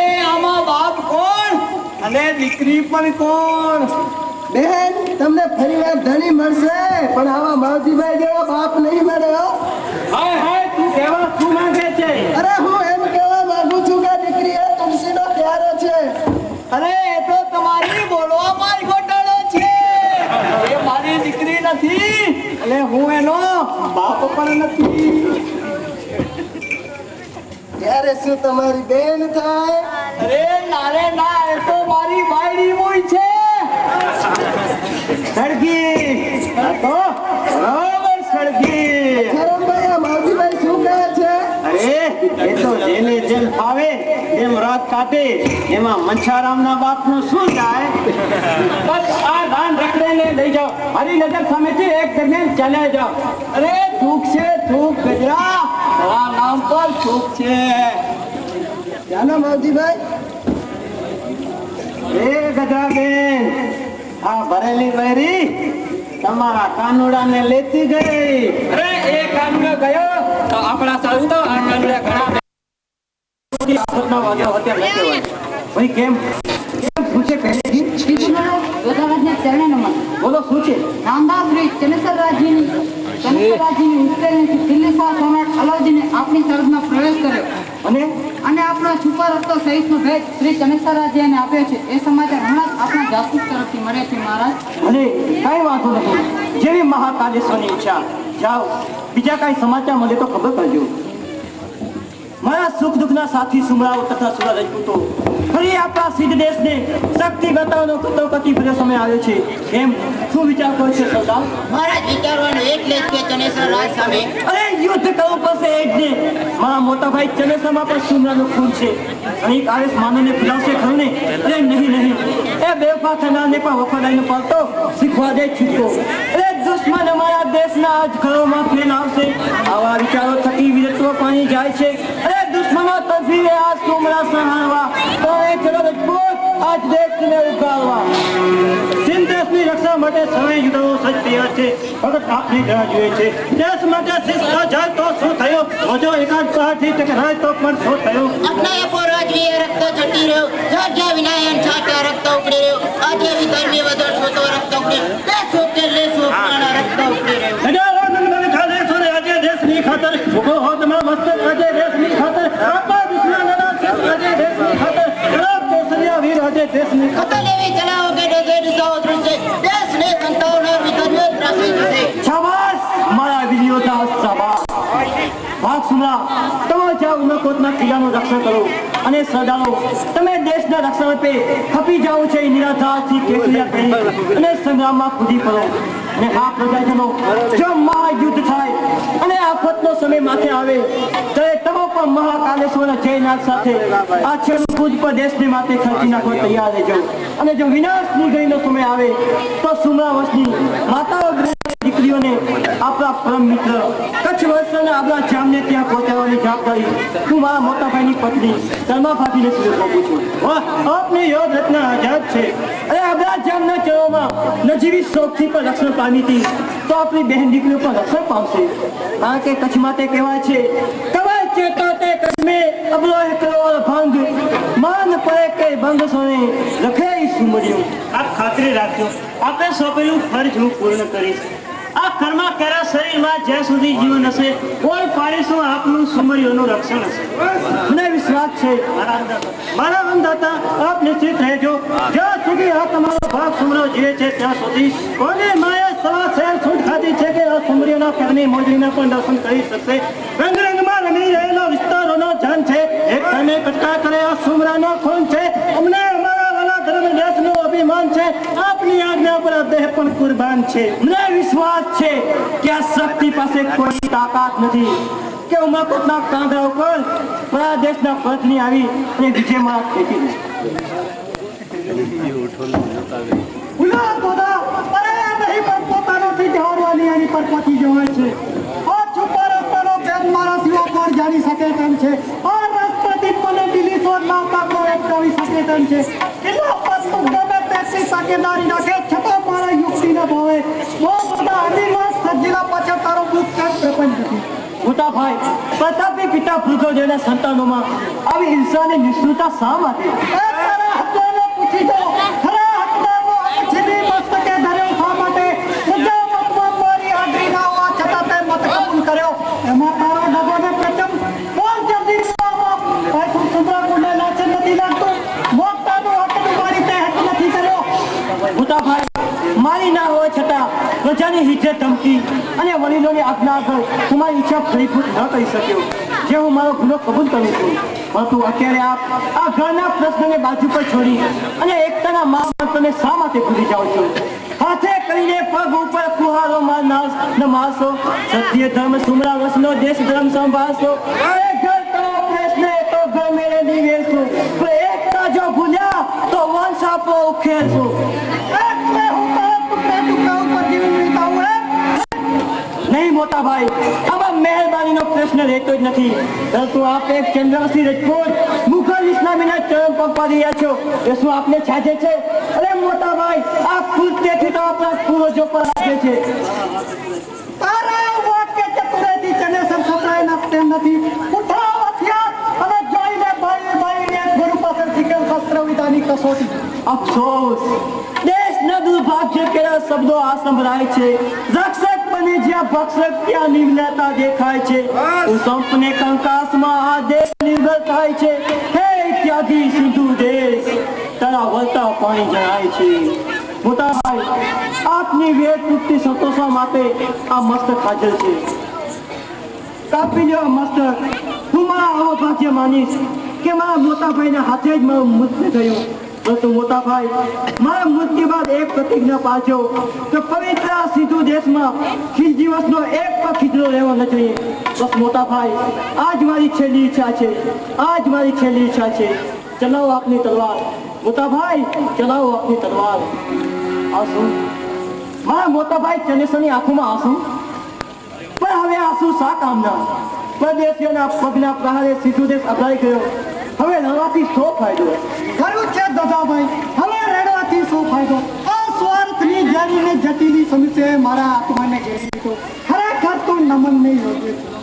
S2: એ આમાં બાપ કોણ અને દીકરી પણ કોણ?
S4: બેન, તમને ફરી વાર ધણી મળશે, પણ આવા માવજીભાઈ જેવો બાપ નહીં મળે હો.
S3: હાય હાય તું કહેવા શું માંગે છે?
S4: અરે હું એમ કહેવા માંગુ છું કે દીકરી એ તુલસીનો પ્યારો છે.
S2: અરે એ તો તમારી બોલવામાં જ ગોટાળો છે. એ મારી દીકરી નથી અને હું એનો બાપ પણ નથી.
S4: ત્યારે શું તમારી બેન થાય?
S2: અરે ના રે ના, એ તો મારી બાયડી મૂઈ છે.
S7: સળગી, આ તો બરાબર સળગી.
S4: ખરમભાઈ, આ માવજીભાઈ શું કહે છે?
S7: અરે એ તો જેને જેમ ફાવે એમ રાત કાઢે, એમાં મચ્છારામના બાપનું શું જાય?
S3: બસ આ દાન રખડેને લઈ જાઓ. મારી નજર સામેથી એક દરમિયાન ચાલ્યા જાઓ.
S2: અરે થૂક છે, થૂક ગજરા. મારા નામ પર થૂક છે.
S4: જાનો માવજીભાઈ.
S7: એ ગજરાબેન, આ ભરેલી બૈરી તમારા કાનુડાને લેતી ગઈ.
S3: અરે એ કાનૂન ગયો તો આપણા સારું તો આ કાનૂન ઘણા
S7: આફતનો વાંધો અત્યારે નથી હોય. ભાઈ કેમ કેમ શું છે પહેલેથી?
S6: યોધારાજને ચરણે નમન.
S7: બોલો શું છે?
S6: નામદાર શ્રી ચનેસરરાજજીની ઉશ્કેરણીથી દિલ્હી શાહ સમ્રાટ અલાઉદ્દીને આપણી સરહદમાં પ્રવેશ કર્યો
S7: અને
S6: અને આપણો છુપા રસ્તો સહિતનો ભેદ શ્રી ચનેસરરાજજીને આપ્યો છે. એ સમાચાર હમણાં જ આપણા જાસૂસ તરફથી મળ્યા છે મહારાજ.
S7: અને કઈ વાંધો નથી, જેવી મહાકાલેશ્વરની ઈચ્છા. જાઓ, બીજા કઈ સમાચાર મળે તો ખબર કરજો. મારા સુખ દુઃખના સાથી સુમરાઓ તથા સુરા રજપૂતો ફરી આપણા સિદ્ધ દેશને શક્તિ બતાવવાનો કટોકટી ભર્યો સમય આવ્યો છે. કેમ શું વિચાર કરો છો સરદાર?
S8: મારા વિચારવાનું એટલે જ કે ચનેસર રાજ સામે
S7: અરે યુદ્ધ કરવું પડશે એ જ ને. મારા મોટા ભાઈ ચનેસરમાં પણ સુમરાનું ખૂન છે. અહીં આવેશ માનવને ફિરાવશે ખરું ને? અરે નહીં નહીં, એ બેવફા થનારને પણ વફાદારીનો પાલતો શીખવા દે છૂટકો. અરે દુશ્મન અમારા દેશના જ ઘરોમાં ફેલ આવશે. આવા વિચારો થકી વીરત્વ પાણી જાય છે. અરે દુશ્મનો તરફી આ સુમરા સહારવા તો એ ચલો રજપૂત આજ દેશને ઉગારવા. સિંધ દેશની રક્ષા માટે સર્વે યુદ્ધો સજ્જ તૈયાર છે. ફક્ત આપની રાહ જોઈએ છે. દેશ માટે શિસ્તા જાય તો શું થયું? રોજો એકાદ પહાડથી ટકરાય તો પણ શું થયું?
S8: अपना રાજવીય રક્ત છટી રહ્યો જાગ્યા વિનાયન છાટ્યા રક્ત ઉપડી રહ્યો આજે વિધર્મી વધર છોતો રક્ત ઉપડી લેસો કે લેસો પ્રાણ રક્ત ઉપડી રહ્યો
S7: હજારો નંદન ખાતે સોરે આજે દેશની ખાતર ઉભો હો તમારા મસ્તક આજે દેશની ખાતર આપણા દુશ્મનોના શિર આજે દેશની ખાતર ખરાબ કેસરિયા વીર આજે દેશની ખાતર
S8: કતલ એવી ચલાવો કે ડગે દિશાઓ દૃશ્ય દેશ ને સંતાવનાર વિધર્મીઓ ત્રાસી જશે
S7: શાબાશ મારા વીર યોદ્ધા, શાબાશ. ભાગ સુમરા, તમે જાઓ
S2: ઉમરકોટના કિલ્લાનું રક્ષણ કરો અને સરદારો તમે દેશના રક્ષણ રૂપે ખપી જાઓ છે નિરાધારથી કેસરિયા કરી અને સંગ્રામમાં કૂદી પડો અને આ પ્રજાજનો જો મહાયુદ્ધ થાય અને આફતનો સમય માથે આવે ત્યારે તમે પણ મહાકાલેશ્વરના જયનાથ સાથે આ છેલ્લું કૂદ પર દેશને માટે ખર્ચી નાખવા તૈયાર રહેજો અને જો વિનાશની ઘડીનો સમય આવે તો સુમરાવસની માતાઓ દીકરીઓને આપણા પરમ મિત્ર કચ્છ વર્ષના આપણા જામને ત્યાં પહોંચાડવાની જવાબદારી હું મારા મોટા ભાઈની પત્ની તલમા ભાભીને સુધી સોંપું છું વાહ આપની યોગ રચના આઝાદ છે અને આપણા જામના ચરોમાં નજીવી શોખથી પણ રક્ષણ પામી હતી તો આપણી બહેન દીકરીઓ પણ રક્ષણ પામશે કારણ કે કચ્છ માટે કહેવાય છે કવાય ચેતો તે કચ્છ અબલો એકલો ભંગ માન પડે કે ભંગ સોને રખે સુમર્યું
S1: આપ ખાતરી રાખજો આપણે સોંપેલું ફરજ હું પૂર્ણ કરીશ આ કર્મા કેરા શરીરમાં જ્યાં સુધી જીવન હશે કોઈ પાડીશું આપનું સુમરીઓનું રક્ષણ હશે
S2: મને વિશ્વાસ છે મારા અન્નદાતા આપ નિશ્ચિત રહેજો જ્યાં સુધી આ તમારો ભાગ સુમરો જીવે છે ત્યાં સુધી કોને માયા સવા શહેર છૂટ ખાધી છે કે આ સુમરીઓના પગની મોજડીના પણ દર્શન કરી શકશે રંગ રંગમાં રમી રહેલો વિસ્તારોનો જાન છે એક તમે કટકા કરે આ સુમરાનો ખૂન છે અમને અમારા વાલા ધર્મ દેશનું અભિમાન છે આપની આજ્ઞા પર દેહ પણ કુરબાન છે મને વિશ્વાસ છે કે આ શક્તિ પાસે કોઈ તાકાત નથી કે ઉમરકોટના કાંધા ઉપર મારા દેશના પથની આવી અને વિજયમાં ફેંકી દે ઉલા તોડા અરે નહીં પણ પોતાનો સિદ્ધારવાની એની પર પહોંચી જવાય છે આ છુપા રસ્તાનો ભેદ મારા સિવા પર જાણી શકે તેમ છે આ રસ્તાથી મને દિલ્હી સોરના કાકો અટકાવી શકે તેમ છે કેટલા પદ ગમે તેટલી સાકેદારી રાખે છતાં મારા યુક્તિ ન ભાવે બહુ બધા અનિર્વાસ સજ્જના પાછળ તારો દુઃખ કાંઈ પ્રપંચ નથી મોટા ભાઈ પ્રતાપી પિતા પૃથ્વીના સંતાનોમાં આવી હિંસાની નિષ્ઠુરતા શા માટે પૂછી દો ખરા હકદારનો અપછીની મસ્તકે ધર્યો શા માટે પ્રજા મતમાં મારી હાજરી ના હોવા છતાં તે મત કબૂલ કર્યો એમાં તારો ડગો ને પ્રથમ બોલ જલ્દી ભાઈ તું સુમરા કુંડે નાચે નથી લાગતો મોટાનો હક મારી તે હક નથી કર્યો મોટા ભાઈ મારી ના હોવા છતાં પ્રજાની હિજ્જત ધમકી અને વડીલોની આજ્ઞા આગળ હું મારી ઈચ્છા ફળીભૂત ન કરી શક્યો જે હું મારો ગુનો કબૂલ કરું છું પરંતુ અત્યારે આપ આ ઘરના પ્રશ્નને બાજુ પર છોડી અને એકતાના મહામંત્રને શા માટે ભૂલી જાઓ છો હાથે કરીને પગ ઉપર કુહારો મારશો સત્ય ધર્મ સુમરા વસનો દેશ ધર્મ સંભાળશો અરે ઘર તો પ્રશ્ન તો ઘર મેળે નિવેશો પણ એકતા જો ભૂલ્યા તો વંશ આપો ઉખેરશો એટલે હું તારા ટુકડા ટુકડા ઉપર જીવન વિતાવું નહીં મોટા ભાઈ આમાં મહેરબાનીનો પ્રશ્ન રહેતો જ નથી પરંતુ આપ એક ચંદ્રવંશી રજપૂત મુઘલ ઇસ્લામીના ચરણ પંપા રહ્યા છો એ શું આપને છાજે છે અરે મોટા ભાઈ આ કૃત્યથી તો આપણા પૂર્વજો પર લાગે છે તારા વાક્ય ચતુરાઈથી જનરેશન સપ્લાય તેમ નથી ઉઠાવ હથિયાર અને જોઈને ભાઈને ગુરુ પાસે શીખેલ શસ્ત્ર વિધાની કસોટી અફસોસ દેશના દુર્ભાગ્ય કેરા શબ્દો આ સંભળાય છે રક્ષક બને જ્યાં ભક્ષક ત્યાં નિમ્નતા દેખાય છે સંપને કંકાસમાં આ દેશ નિર્ભર થાય છે હે ત્યાગી સિંધુ દેશ તારા વળતા પાણી જણાય છે મોટા ભાઈ આપની વેદ તૃપ્તિ સંતોષવા માટે આ મસ્તક હાજર છે કાપી લ્યો મસ્તક હું મારા આવો ભાગ્ય માનીશ કે મારા મોટા ભાઈના હાથે જ મારું મૃત્યુ થયું પરંતુ મોટા ભાઈ મારા મૃત્યુ બાદ એક પ્રતિજ્ઞા પાડજો કે પવિત્ર સિંધુ દેશમાં ખીલજીવસનો એક પણ ખીજડો રહેવો ન જોઈએ બસ મોટા ભાઈ આજ મારી છેલ્લી ઈચ્છા છે આજ મારી છેલ્લી ઈચ્છા છે ચલાવો આપની તલવાર મોટા ભાઈ ચલાવો આપની તલવાર આંસુ મારા મોટા ભાઈ ચનેસરની આંખોમાં આંસુ પણ હવે આંસુ શા કામના પરદેશીઓના પગના પ્રહારે સિંધુ દેશ અપડાઈ ગયો હવે રડવાથી શું ફાયદો ખરું છે દાદાભાઈ હવે રડવાથી શું ફાયદો આ સ્વાર્થની જાણીને જટીલી સમસ્યાએ મારા આત્માને ઘેરી લીધો ખરેખર તો નમન નહીં યોગ્ય છે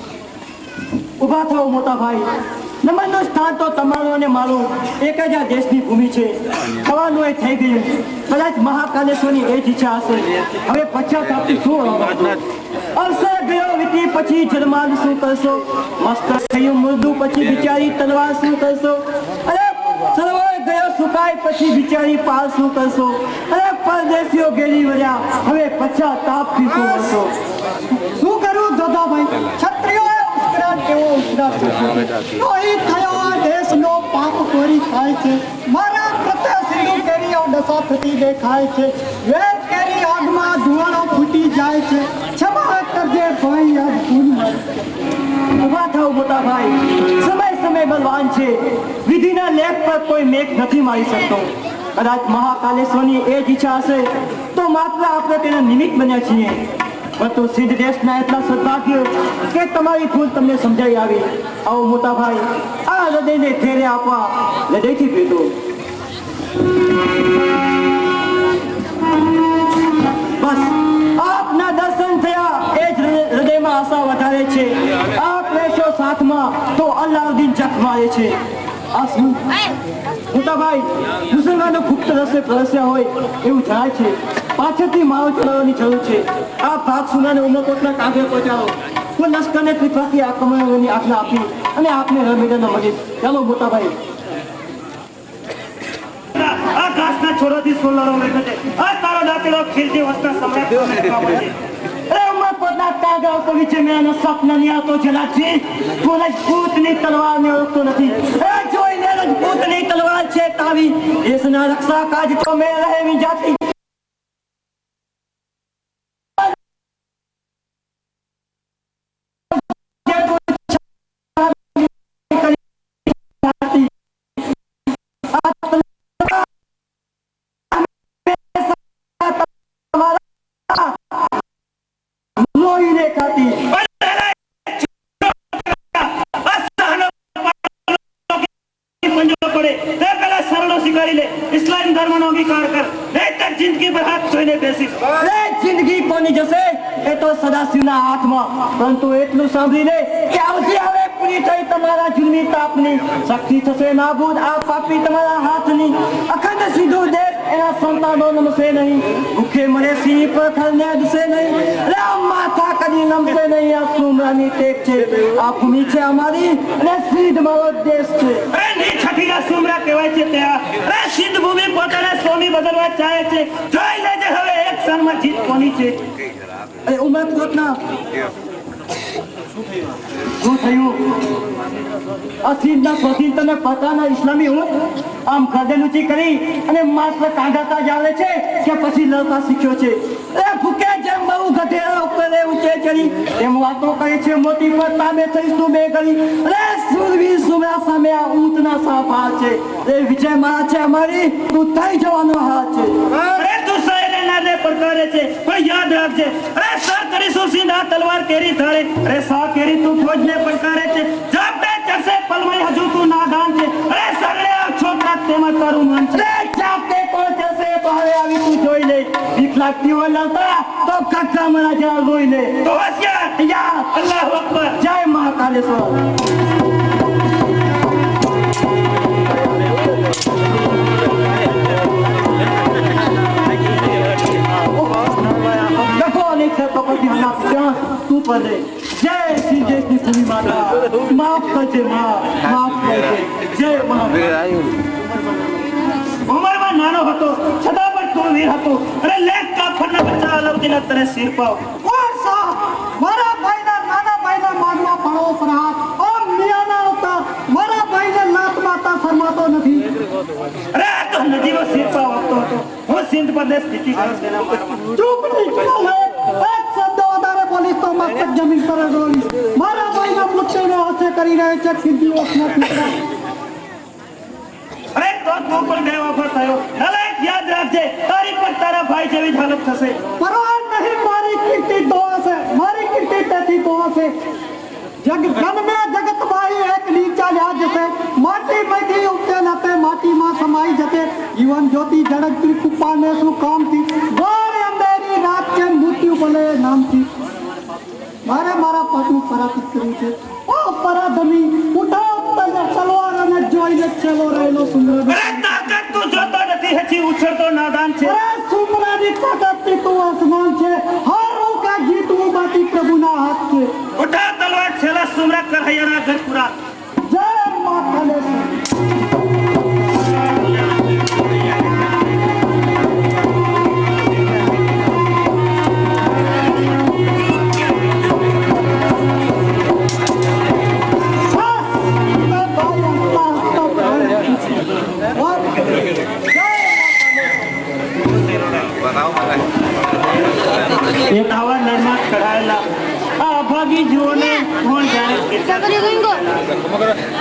S2: ઊભા થાઓ મોટા ભાઈ નમનનું સ્થાન તો તમારું અને મારું એક જ આ દેશની ભૂમિ છે થવાનું એ થઈ ગયું કદાચ મહાકાલેશ્વરની એ જ ઈચ્છા હશે હવે પશ્ચાતાપથી શું અવસર ગયો વીતી પછી જન્માલ શું કરશો મસ્તક થયું મૃદુ પછી બિચારી તલવાર શું કરશો અરે સરોવર ગયો સુકાય પછી બિચારી પાર શું કરશો અરે પરદેશીઓ ગેલી વર્યા હવે પશ્ચાતાપથી શું કરશો શું કરું દાદાભાઈ ક્ષત્રિયોએ ઉત્તરાયણ કેવો
S7: વેદના છે લોહી થયો આ દેશનો પાપ કોરી થાય છે મારા પ્રત્યે સિંધુ કેરીઓ દશા થતી દેખાય છે વેર કેરી આગમાં ધુવાળો ફૂટી જાય છે ક્ષમા કરજે ભાઈ આ ભૂલ મારી
S2: ઉભા થાઓ મોટા ભાઈ સમય સમય બલવાન છે વિધિના લેખ પર કોઈ મેઘ નથી મારી શકતો કદાચ મહાકાલેશ્વરની એ જ ઈચ્છા હશે તો માત્ર આપણે તેના નિમિત્ત બન્યા છીએ પરંતુ સિંધ દેશના એટલા સદભાગ્ય કે તમારી ભૂલ તમને સમજાઈ આવી આવો મોટા ભાઈ આ હૃદયને ધૈર્ય આપવા હૃદયથી ભેટો બસ આપના દર્શન થયા એ જ હૃદયમાં આશા વધારે છે આપ રહેશો સાથમાં તો અલાઉદ્દીન જખ મારે છે આ શું મોટા ભાઈ મુસલમાનો ગુપ્ત રસ્તે પ્રવેશ્યા હોય એવું જાય છે પાછળથી મારો ચલાવવાની જરૂર છે આ ભાગ સુનાને ઉમરકોટના કાંઠે પહોંચાડો કોઈ લશ્કરને ત્રિપાઠી આક્રમણોની આજ્ઞા આપી અને આપને રણમેદાનમાં મળીશ ચાલો મોટા ભાઈ
S1: આ ઘાસના છોડોથી સોલરો વેઠો છે આ તારો દાંતેલો ખીલતી વસ્તા સમ્રાટ
S2: ઉમરકોટના કાગળ કવિ છે મેં સપન નહીં આવતો જલાજી તું રજપૂતની તલવારને ઓળખતો નથી એ જોઈને રજપૂતની તલવાર છે તાવી દેશના રક્ષા કાજ તો મેં રહેવી જાતી લોહીને ખાતી
S1: इस्लाम धर्म नो अंगीकार कर नहीतर जिंदगी पर हाथ धोઈને બેસીશ
S2: અરે જિંદગી કોની જશે એ તો સદાશિવના હાથમાં પરંતુ એટલું સાંભળી લે કે આવતી હવે પૂરી થઈ તમારા જુલ્મી તાપની શક્તિ થશે નાબૂદ આ પાપી તમારા હાથની અખંડ સિંધુ દેશ એના સંતાનો નમશે નહીં ભૂખે મરે સિંહ પર ખરને દસે નહીં રામ માથા કદી નમશે નહીં આ સુમરાની ટેક છે આ ભૂમિ છે અમારી અને સિંધ મારો દેશ છે
S1: અરે ની છઠીના સુમરા કહેવાય છે ત્યાં અરે સિંધ ભૂમિ પોતાના સ્વામી બદલવા ચાહે છે જોઈ લેજે હવે એક ક્ષણમાં જીત કોની છે
S2: અરે ઉમરકોટના શું થયું આ સિંધના સ્વતંત્રને પતાના ઇસ્લામી હું આમ ગરદનૂચી કરી અને માત્ર કાઢાતા જ આવે છે કે પછી લડતા શીખ્યો છે એ ભૂકે જેમ બહુ ગધેડા ઉપર ઊંચે ચડી એમ વાતો કરે છે મોટી પર તાબે થઈશ તું બે કરી અરે સુરવીર સુમરા સામે આ ઊંટના સાપ હાર છે એ વિજય મારા છે અમારી તું થઈ જવાનો હાથ છે
S1: અરે તું સહેલે નાદે પડકારે છે પણ યાદ રાખજે અરે સર કરીશું સિંધ આ તલવાર કેરી ધારે અરે સા કેરી તું ફોજને પડકારે છે જબ બે ચરસે પલમય હજુ તું નાદાન છે અરે સગડે આ છોકરા તેમાં તારું મન છે
S2: અરે ચાપતે પહોંચશે તો હવે આવી તું જોઈ લે ભીખ લાગતી હોય લડતા તો કક્કા મરા જરા રોઈ લે
S1: તો હોશિયાર
S2: યા
S1: અલ્લાહુ અકબર
S2: જય મહાકાલેશ્વર લખો અને કપટી હના ત્યાં તું પડે જય શ્રી જયની ભૂમિ માતા માફ કરજે માફ કરજે જય મહાકાલ
S1: ઉંમરમાં નાનો હતો છતાં પણ તું વીર હતો અરે લેખ કાફરના બચ્ચા અલાઉદ્દીન તને સિર પાવ
S7: કોણ સા મારા ભાઈના નાના ભાઈના માગવા પડો પર હાથ ઓમ મિયાના આવતા મારા ભાઈને લાત માતા શરમાતો નથી
S1: અરે આ તો નજીવો સિર પાવ આપતો હતો હું સિંધ પ્રદેશ સ્થિતિ કરું તેના મારા
S7: ચૂપ નહીં ચાલ એક શબ્દ વધારે બોલીશ તો મસ્તક જમીન પર ડોલીશ મારા ભાઈના મૃત્યુને હાથે કરી રહે છે સિદ્ધિ ઓછના પીતરા
S1: અરે તો તું પણ બે વખત થયો નલાયક યાદ રાખજે તારી પર તારા ભાઈ જેવી જ હાલત થશે
S7: પરવાર નહીં મારી કીર્તિ દોવા છે મારી કીર્તિ તેથી દોવા છે જગ જન में जगत माई एक नीचा ल्या जते माटी માંથી ઉકેલ આપે માટીમાં સમાઈ જતે જીવન જ્યોતિ જડકતી કૃપાને શું કામથી ઘોર અંધેરી રાત છે મૃત્યુ ભલે નામથી મારા પતિ પરાપિત કર્યું છે ઓ પરાધમી ઉઠાવ તને તલવાર અને જોઈને ચલો રહેલો સુંદર
S1: અરે તાકાત તું જોતો નથી હજી ઉછળતો નાદાન છે
S7: અરે સુમરાની તાકાતથી તું આસમાન છે હારું કા જીતવું બાકી પ્રભુના હાથ છે
S1: ઉઠા તલવાર છેલ્લા સુમરા કરહૈયાના ઘર પૂરા
S7: જય મા કાલેશ્વર
S2: એક આવા નળમાં ચઢાયેલા આ અભાગી જીવોને કોણ જાણે કેટલા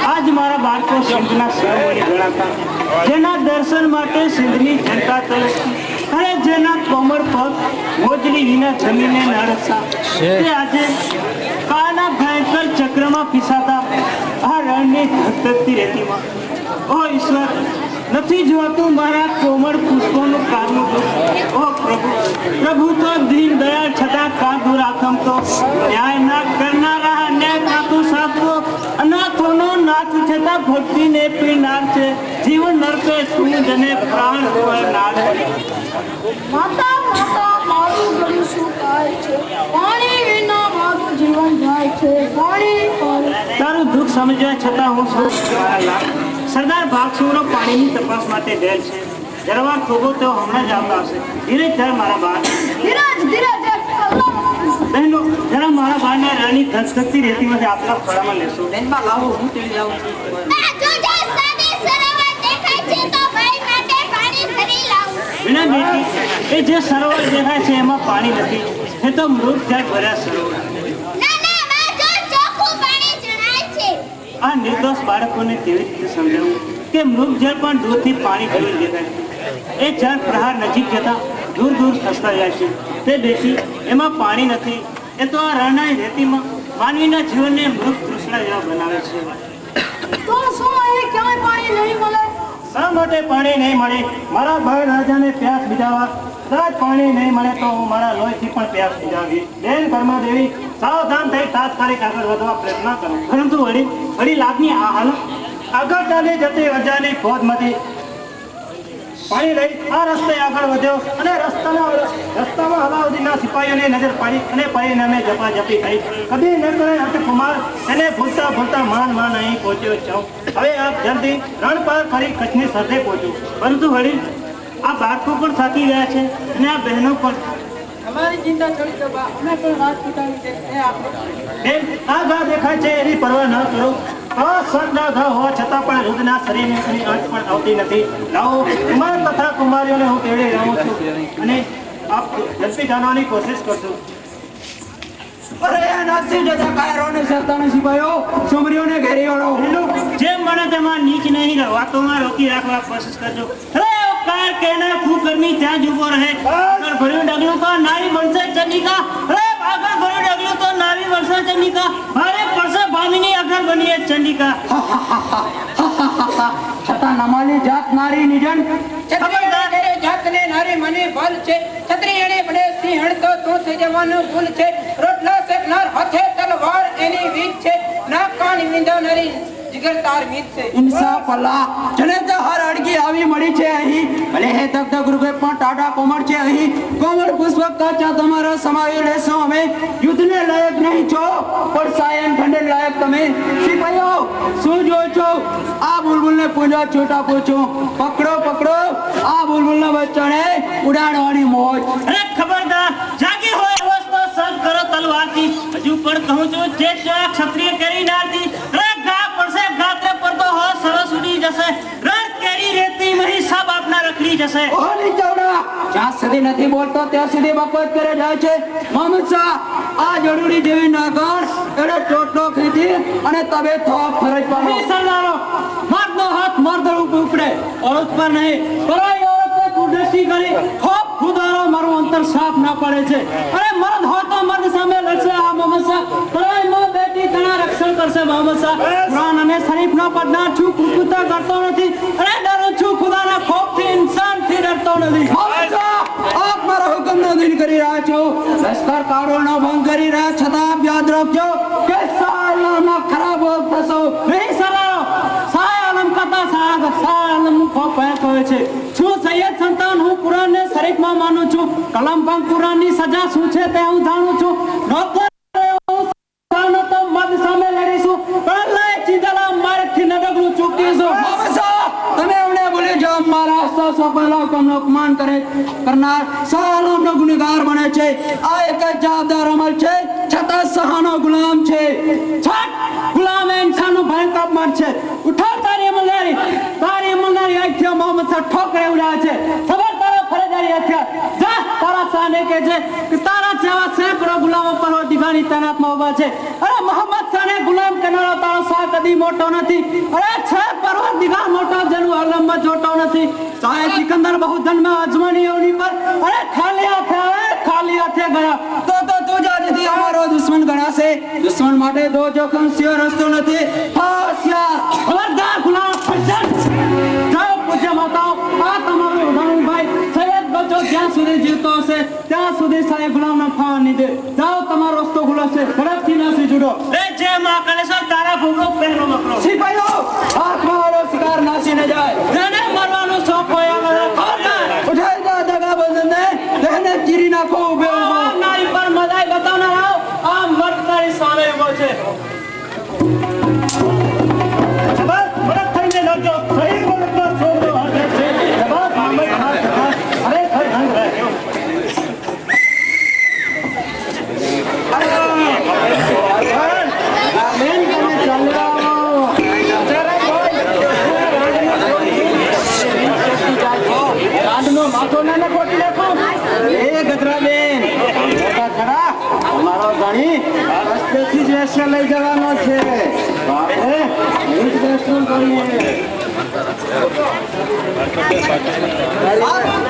S2: આજ મારા બાળકો સિંધના સરોવરી ગણાતા જેના દર્શન માટે સિંધની જનતા તરસતી અને જેના કોમળ પગ મોજડી વિના જમીને નડતા તે આજે કાળના ભયંકર ચક્રમાં પીસાતા આ રણની ધગધગતી રેતીમાં ઓ ઈશ્વર નથી જોતું મારા કોમળ પુષ્પોનું કારનું દુઃખ ઓ પ્રભુ તો દીન દયાળ છતાં કાંધું રાખમ તો ન્યાય ના કરનારા અન્યાય કાતું સાધવો અનાથોનો નાથ છતાં ભક્તિને પીનાર છે જીવન નરકે તું જને પ્રાણ નાર
S9: માતા માતા મારું ગળું શું થાય છે પાણી વિના મારું જીવન જાય છે પાણી
S2: તારું દુઃખ સમજવા છતાં હું શું સરદાર ભાગસુનો પાણીની તપાસ માટે ગયેલ છે જરવા થોભો તો હમણાં જ આવતા હશે ધીરે ધીરે મારા બાર બહેનો જરા મારા બારને રાની ધગધગતી રેતીમાંથી આપણા ખોળામાં લેશો
S5: બેનમાં લાવો હું તેડી આવું છું
S2: વિના બેટી એ જે સરોવર દેખાય છે એમાં પાણી નથી એ તો મૃત જળ ભર્યા સરોવર આ નિર્દોષ બાળકોને કેવી રીતે સમજાવવું કે મૃત જળ પણ દૂરથી પાણી જેવું દેખાય એ જળ પ્રહાર નજીક જતા દૂર દૂર ખસતા જાય છે તે બેટી એમાં પાણી નથી એ તો આ રણના રેતીમાં માનવીના જીવનને મૃત તૃષ્ણા જેવા બનાવે છે
S9: તો શું અહીં ક્યાંય પાણી નહીં મળે
S2: શા માટે પાણી નહીં મળે મારા ભાઈ રાજાને પ્યાસ બિજાવા કદાચ પાણી નહીં મળે તો હું મારા લોહીથી પણ પ્યાસ બિજાવી બેન કર્માદેવી સાવધાન થઈ તાત્કાલિક આગળ વધવા પ્રયત્ન કરો પરંતુ વળી લાગની આ હાલત આગળ ચાલી જતી અજાની ફોજમાંથી પાણી લઈ આ રસ્તે આગળ વધ્યો અને રસ્તામાં અલાઉદ્દીનના સિપાહીઓની નજર પાડી અને પરિણામે ઝપાઝપી થઈ કદી ન કરે હઠકુમાર એને ભૂલતા માન અહીં પહોંચ્યો છું હવે આપ જલ્દી રણ પર ફરી કચ્છની સરહદે પહોંચ્યું પરંતુ વળી આ બાળકો પણ થાકી ગયા છે અને આ બહેનો પણ
S5: અમારી ચિંતા છોડી દો બા અમે પણ રાજપૂતાની છે એ આપણે
S2: બેન આ ઘા દેખાય છે એની પરવા ન કરો આ સરના ઘા હોવા છતાં પણ રુદ્રના શરીરને એની આંચ પણ આવતી નથી લાવો કુમાર તથા કુમારીઓને હું તેડી રહું છું અને આપ ઝડપી જાણવાની કોશિશ કરજો
S5: અરે નાસી જતા કાયરોને સરતાને સિપાઈઓ સુમરીઓને ઘેરી વળો
S2: જેમ મને તેમાં નીચ નહીં વાતોમાં રોકી રાખવા કોશિશ કરજો અરે કાર કેના ખૂબ ગરમી ત્યાં જ ઉભો રહે આગળ ભર્યું ડગલું તો નારી બનશે ચંડિકા અરે આગળ ભર્યું ડગલું તો નારી બનશે ચંડિકા ભારે પડશે ભામીની આગળ બનીએ ચંડિકા
S5: છતાં નમાલી જાત નારી નિજન જાતને નારી મને ભલ છે છત્રીયણે બને સિંહણ તો તું થઈ જવાનું ભૂલ છે રોટલા શેકનાર હાથે તલવાર એની વીજ છે ના કાન મીંધો નારી જીગર તાર મીત છે ઇન્સાફ અલ્લાહ જને તો હર અડગી આવી મળી છે અહીં ભલે હે તક તક રૂપે પણ ટાટા કોમળ છે અહીં કોમળ પુષ્પ કાચા તમારો સમાવી લેશો અમે યુદ્ધને લાયક નહીં છો પણ સાયન ખંડન લાયક તમે સિપાહીઓ શું જો છો આ બુલબુલને પૂંજા છોટા પૂછો પકડો આ બુલબુલના બચ્ચાને ઉડાડવાની મોજ
S2: અરે ખબરદાર જાગી હોય અવસ્થા સજ કરો તલવારથી હજુ પણ કહું છું જે ક્ષત્રિય કરી નાતી અરે ગા પડશે ગાત્રે પડતો હો સરસ ઉડી જશે રણ કેરી રેતી મહી સબ આપના રખડી જશે
S5: ઓલી ચવડા જ્યાં સુધી નથી બોલતો ત્યાં સુધી બકવાસ કરે જાય છે મોહમ્મદ શાહ આ જડુડી જેવી નાગણ એને ટોટલો ખીચી અને તબે થોપ ફરજ પાડો
S2: સરદારો મર્દનો હાથ મર્દ ઉપડે औरत પર નહીં પરાઈ औरतને કુદરતી કરી થોપ ખુદારો મારું અંતર સાફ ના પડે છે અરે મર્દ હોય તો મર્દ સામે લડશે આ મોહમ્મદ શાહ પરાઈ માં બેટી તેના રક્ષણ કરશે મોહમ્મદ શાહ કુરાન અને શરીફનો પડનાર છું કુકુતા કરતો નથી અરે ડરું છું ખુદાના ખોફથી ઇન્સાનથી ડરતો નથી
S5: મોહમ્મદ શાહ આપ મારા હુકમનો દિન કરી રહ્યા છો લશ્કર કારોનો ભંગ કરી રહ્યા છતાં આપ યાદ રાખજો કે સાલાના ખરાબ થશો
S2: નહીં સરદારો સાય આલમ કરતા સાય આલમ ખોફ કહે છે છું સૈયદ સંતાન હું કુરાનને શરીફમાં માનું છું કલમ પણ કુરાનની સજા શું છે તે હું જાણું છું નોકર તો મર્દ સામે લડીશું પણ લઈ ચીંદલા માર્ગથી નડગલું ચૂકીશું
S5: મોહમ્મદ શાહ તમે અમને ભૂલી જાઓ મારા સો પહેલા હુકમનો અપમાન કરનાર સાલામનો ગુનેગાર બને છે આ એક જ જવાબદાર અમલ છે છતાં સહાનો ગુલામ છે
S2: છટ ગુલામ એ ઇન્સાનનું ભયંકર અપમાન છે ઉઠાવ તારી અમલદારી આજથી મોહમ્મદ શાહ ઠોકરે ઉડાવે છે ખબર તારા ફરજદારી હથિયાર જા તારા સાને કે છે કે તારા જેવા
S5: સેનાની તૈનાતમાં ઉભા છે. અરે મોહમ્મદ શાહને ગુલામ કરનારો તારો શાહ કદી મોટો નથી. અરે છે પરવરદિગાર મોટો જેનું આલમમાં જોતો નથી. શાહે સિકંદર બહુ જન્મ અજમાની અવની પર અરે ખાલી હાથે ગયા તો તું જ આજથી અમારો દુશ્મન ગણાશે. દુશ્મન માટે દો જોખમ સિવાય રસ્તો નથી. હોશિયાર ખબરદાર ગુલામ ફરજન. જાઓ પૂજ્ય માતાઓ, આ તમારું ઉદાહરણ ભાઈ સૈયદ બચ્ચો જ્યાં સુધી જીવતો હશે ત્યાં સુધી સાહેબ ગુલામના ફાવા નહીં દે. જાઓ તમારો રસ્તો ખુલ્લો છે, ઝડપથી નાસી છૂટો.
S1: રે જય મહાકાલેશ્વર, તારા ભૂખો પહેરો મકરો.
S5: સિપાહીઓ હાથમાં વાળો શિકાર નાસીને જાય. જેને મરવાનું શોખ હોય ઉઠાઈ દો દગા બંધને, તેને ચીરી નાખો ઉભે ઉભો.
S1: નારી પર મદાઈ બતાવનાર આવો, આ મર્દ તારી સામે ઉભો છે. બસ બરફ થઈને લગજો, સહી બોલતો છોકરો હાજર છે. બસ સામે હાથ અરે ખર ધન રહે.
S5: લઈ જવાનો છે.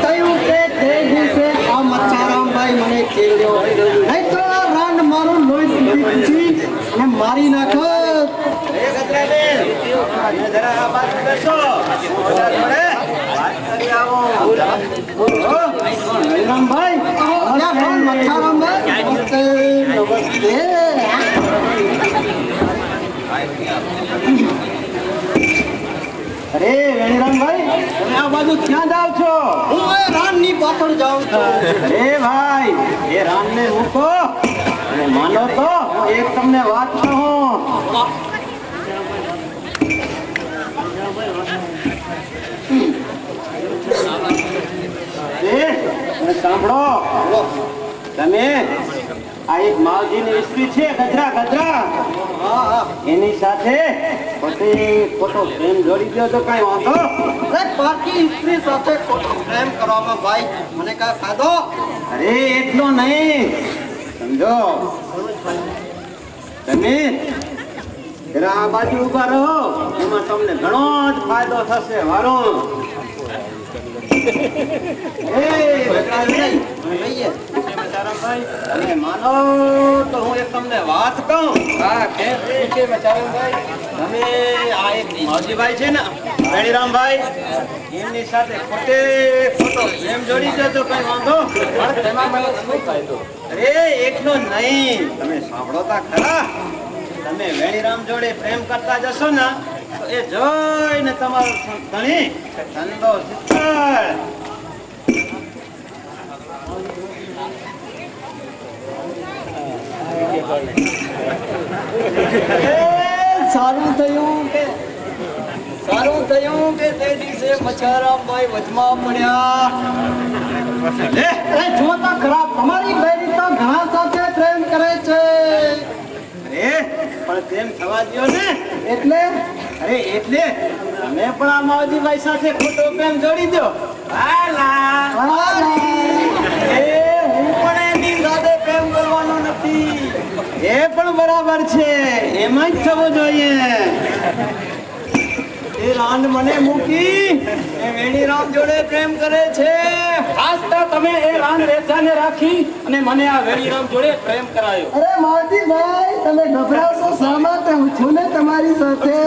S7: થયું કે તે દિવસે આ મચ્છારામભાઈ મને ચેડ્યો, નહીં તો આ રાન મારું લોહી પીધી અને મારી નાખો.
S5: હરિરામભાઈ,
S7: મચ્છારામભાઈ નમસ્તે.
S5: અરે વેણીરામભાઈ, તમે આ બાજુ ક્યાં જાવ છો?
S7: હું એ રાનની પાછળ જાઉં છું.
S5: અરે ભાઈ, એ રામને મૂકો અને માનો તો હું એક તમને વાત કહું. મને સાંભળો, તમે આ એક માવજીની સ્ત્રી છે ગજરા, એની સાથે ખોટો પ્રેમ જોડી દો તો કઈ વાંધો.
S7: બાકી સ્ત્રી સાથે ખોટો પ્રેમ કરવામાં ભાઈ મને કઈ ફાયદો?
S5: અરે એટલો નહીં, સમજો. તમે જરા આ બાજુ ઉભા રહો, એમાં તમને ઘણો જ ફાયદો થશે. વારું તમે માનો તો હું એક તમને વાત કહું. તમે આ એક માવજીભાઈ છે ને વેણીરામભાઈ, એમની સાથે ખોટો પ્રેમ જોડી દો તો કઈ વાંધો. અરે એટલો નહીં, તમે સાંભળો તા ખરા. તમે વેણીરામ જોડે પ્રેમ કરતા જશો ને તો એ જોઈને તમારો ધણી ધંધો શીતળ. સારું થયું કે તે દિવસે મચ્છારામભાઈ વચમાં પડ્યા.
S7: જોતા ખરાબ, તમારી બહેરી તો ઘણા સાથે પ્રેમ કરે છે.
S5: અરે પણ પ્રેમ થવા દ્યો ને.
S7: એટલે
S5: અરે એટલે તમે પણ આ માવજીભાઈ સાથે ખોટો પ્રેમ જોડી દો. હું પણ એની સાથે પ્રેમ કરવાનો નથી. એ પણ બરાબર છે, એમ જ થવું જોઈએ. એ રાંડ મને મૂકી એ વેણીરામ જોડે પ્રેમ કરે છે.
S3: ખાસ તો તમે એ રાન રેસાને રાખી અને મને આ વેણીરામ જોડે પ્રેમ કરાયો.
S7: અરે માવજીભાઈ, તમે ગભરાશો શા માટે? હું છું ને તમારી સાથે.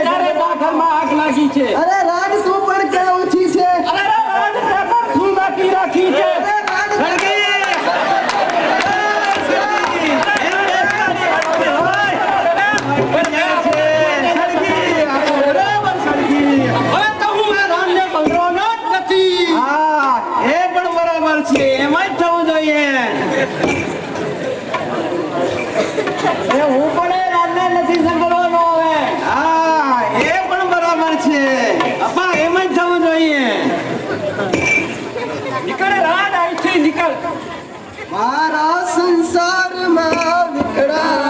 S3: ત્યારે ઘરમાં આગ લાગી છે.
S7: અરે રાડ શું પણ કે ઓછી છે.
S3: શું બાકી રાખી છે?
S5: હું પણ એ રાતને નથી સંભળવાનો હવે. હા, એ પણ બરાબર છે. અપા એમ જ થવું જોઈએ.
S3: નીકળ રાત અહીંથી નીકળ.
S7: મારા સંસારમાં વિકળા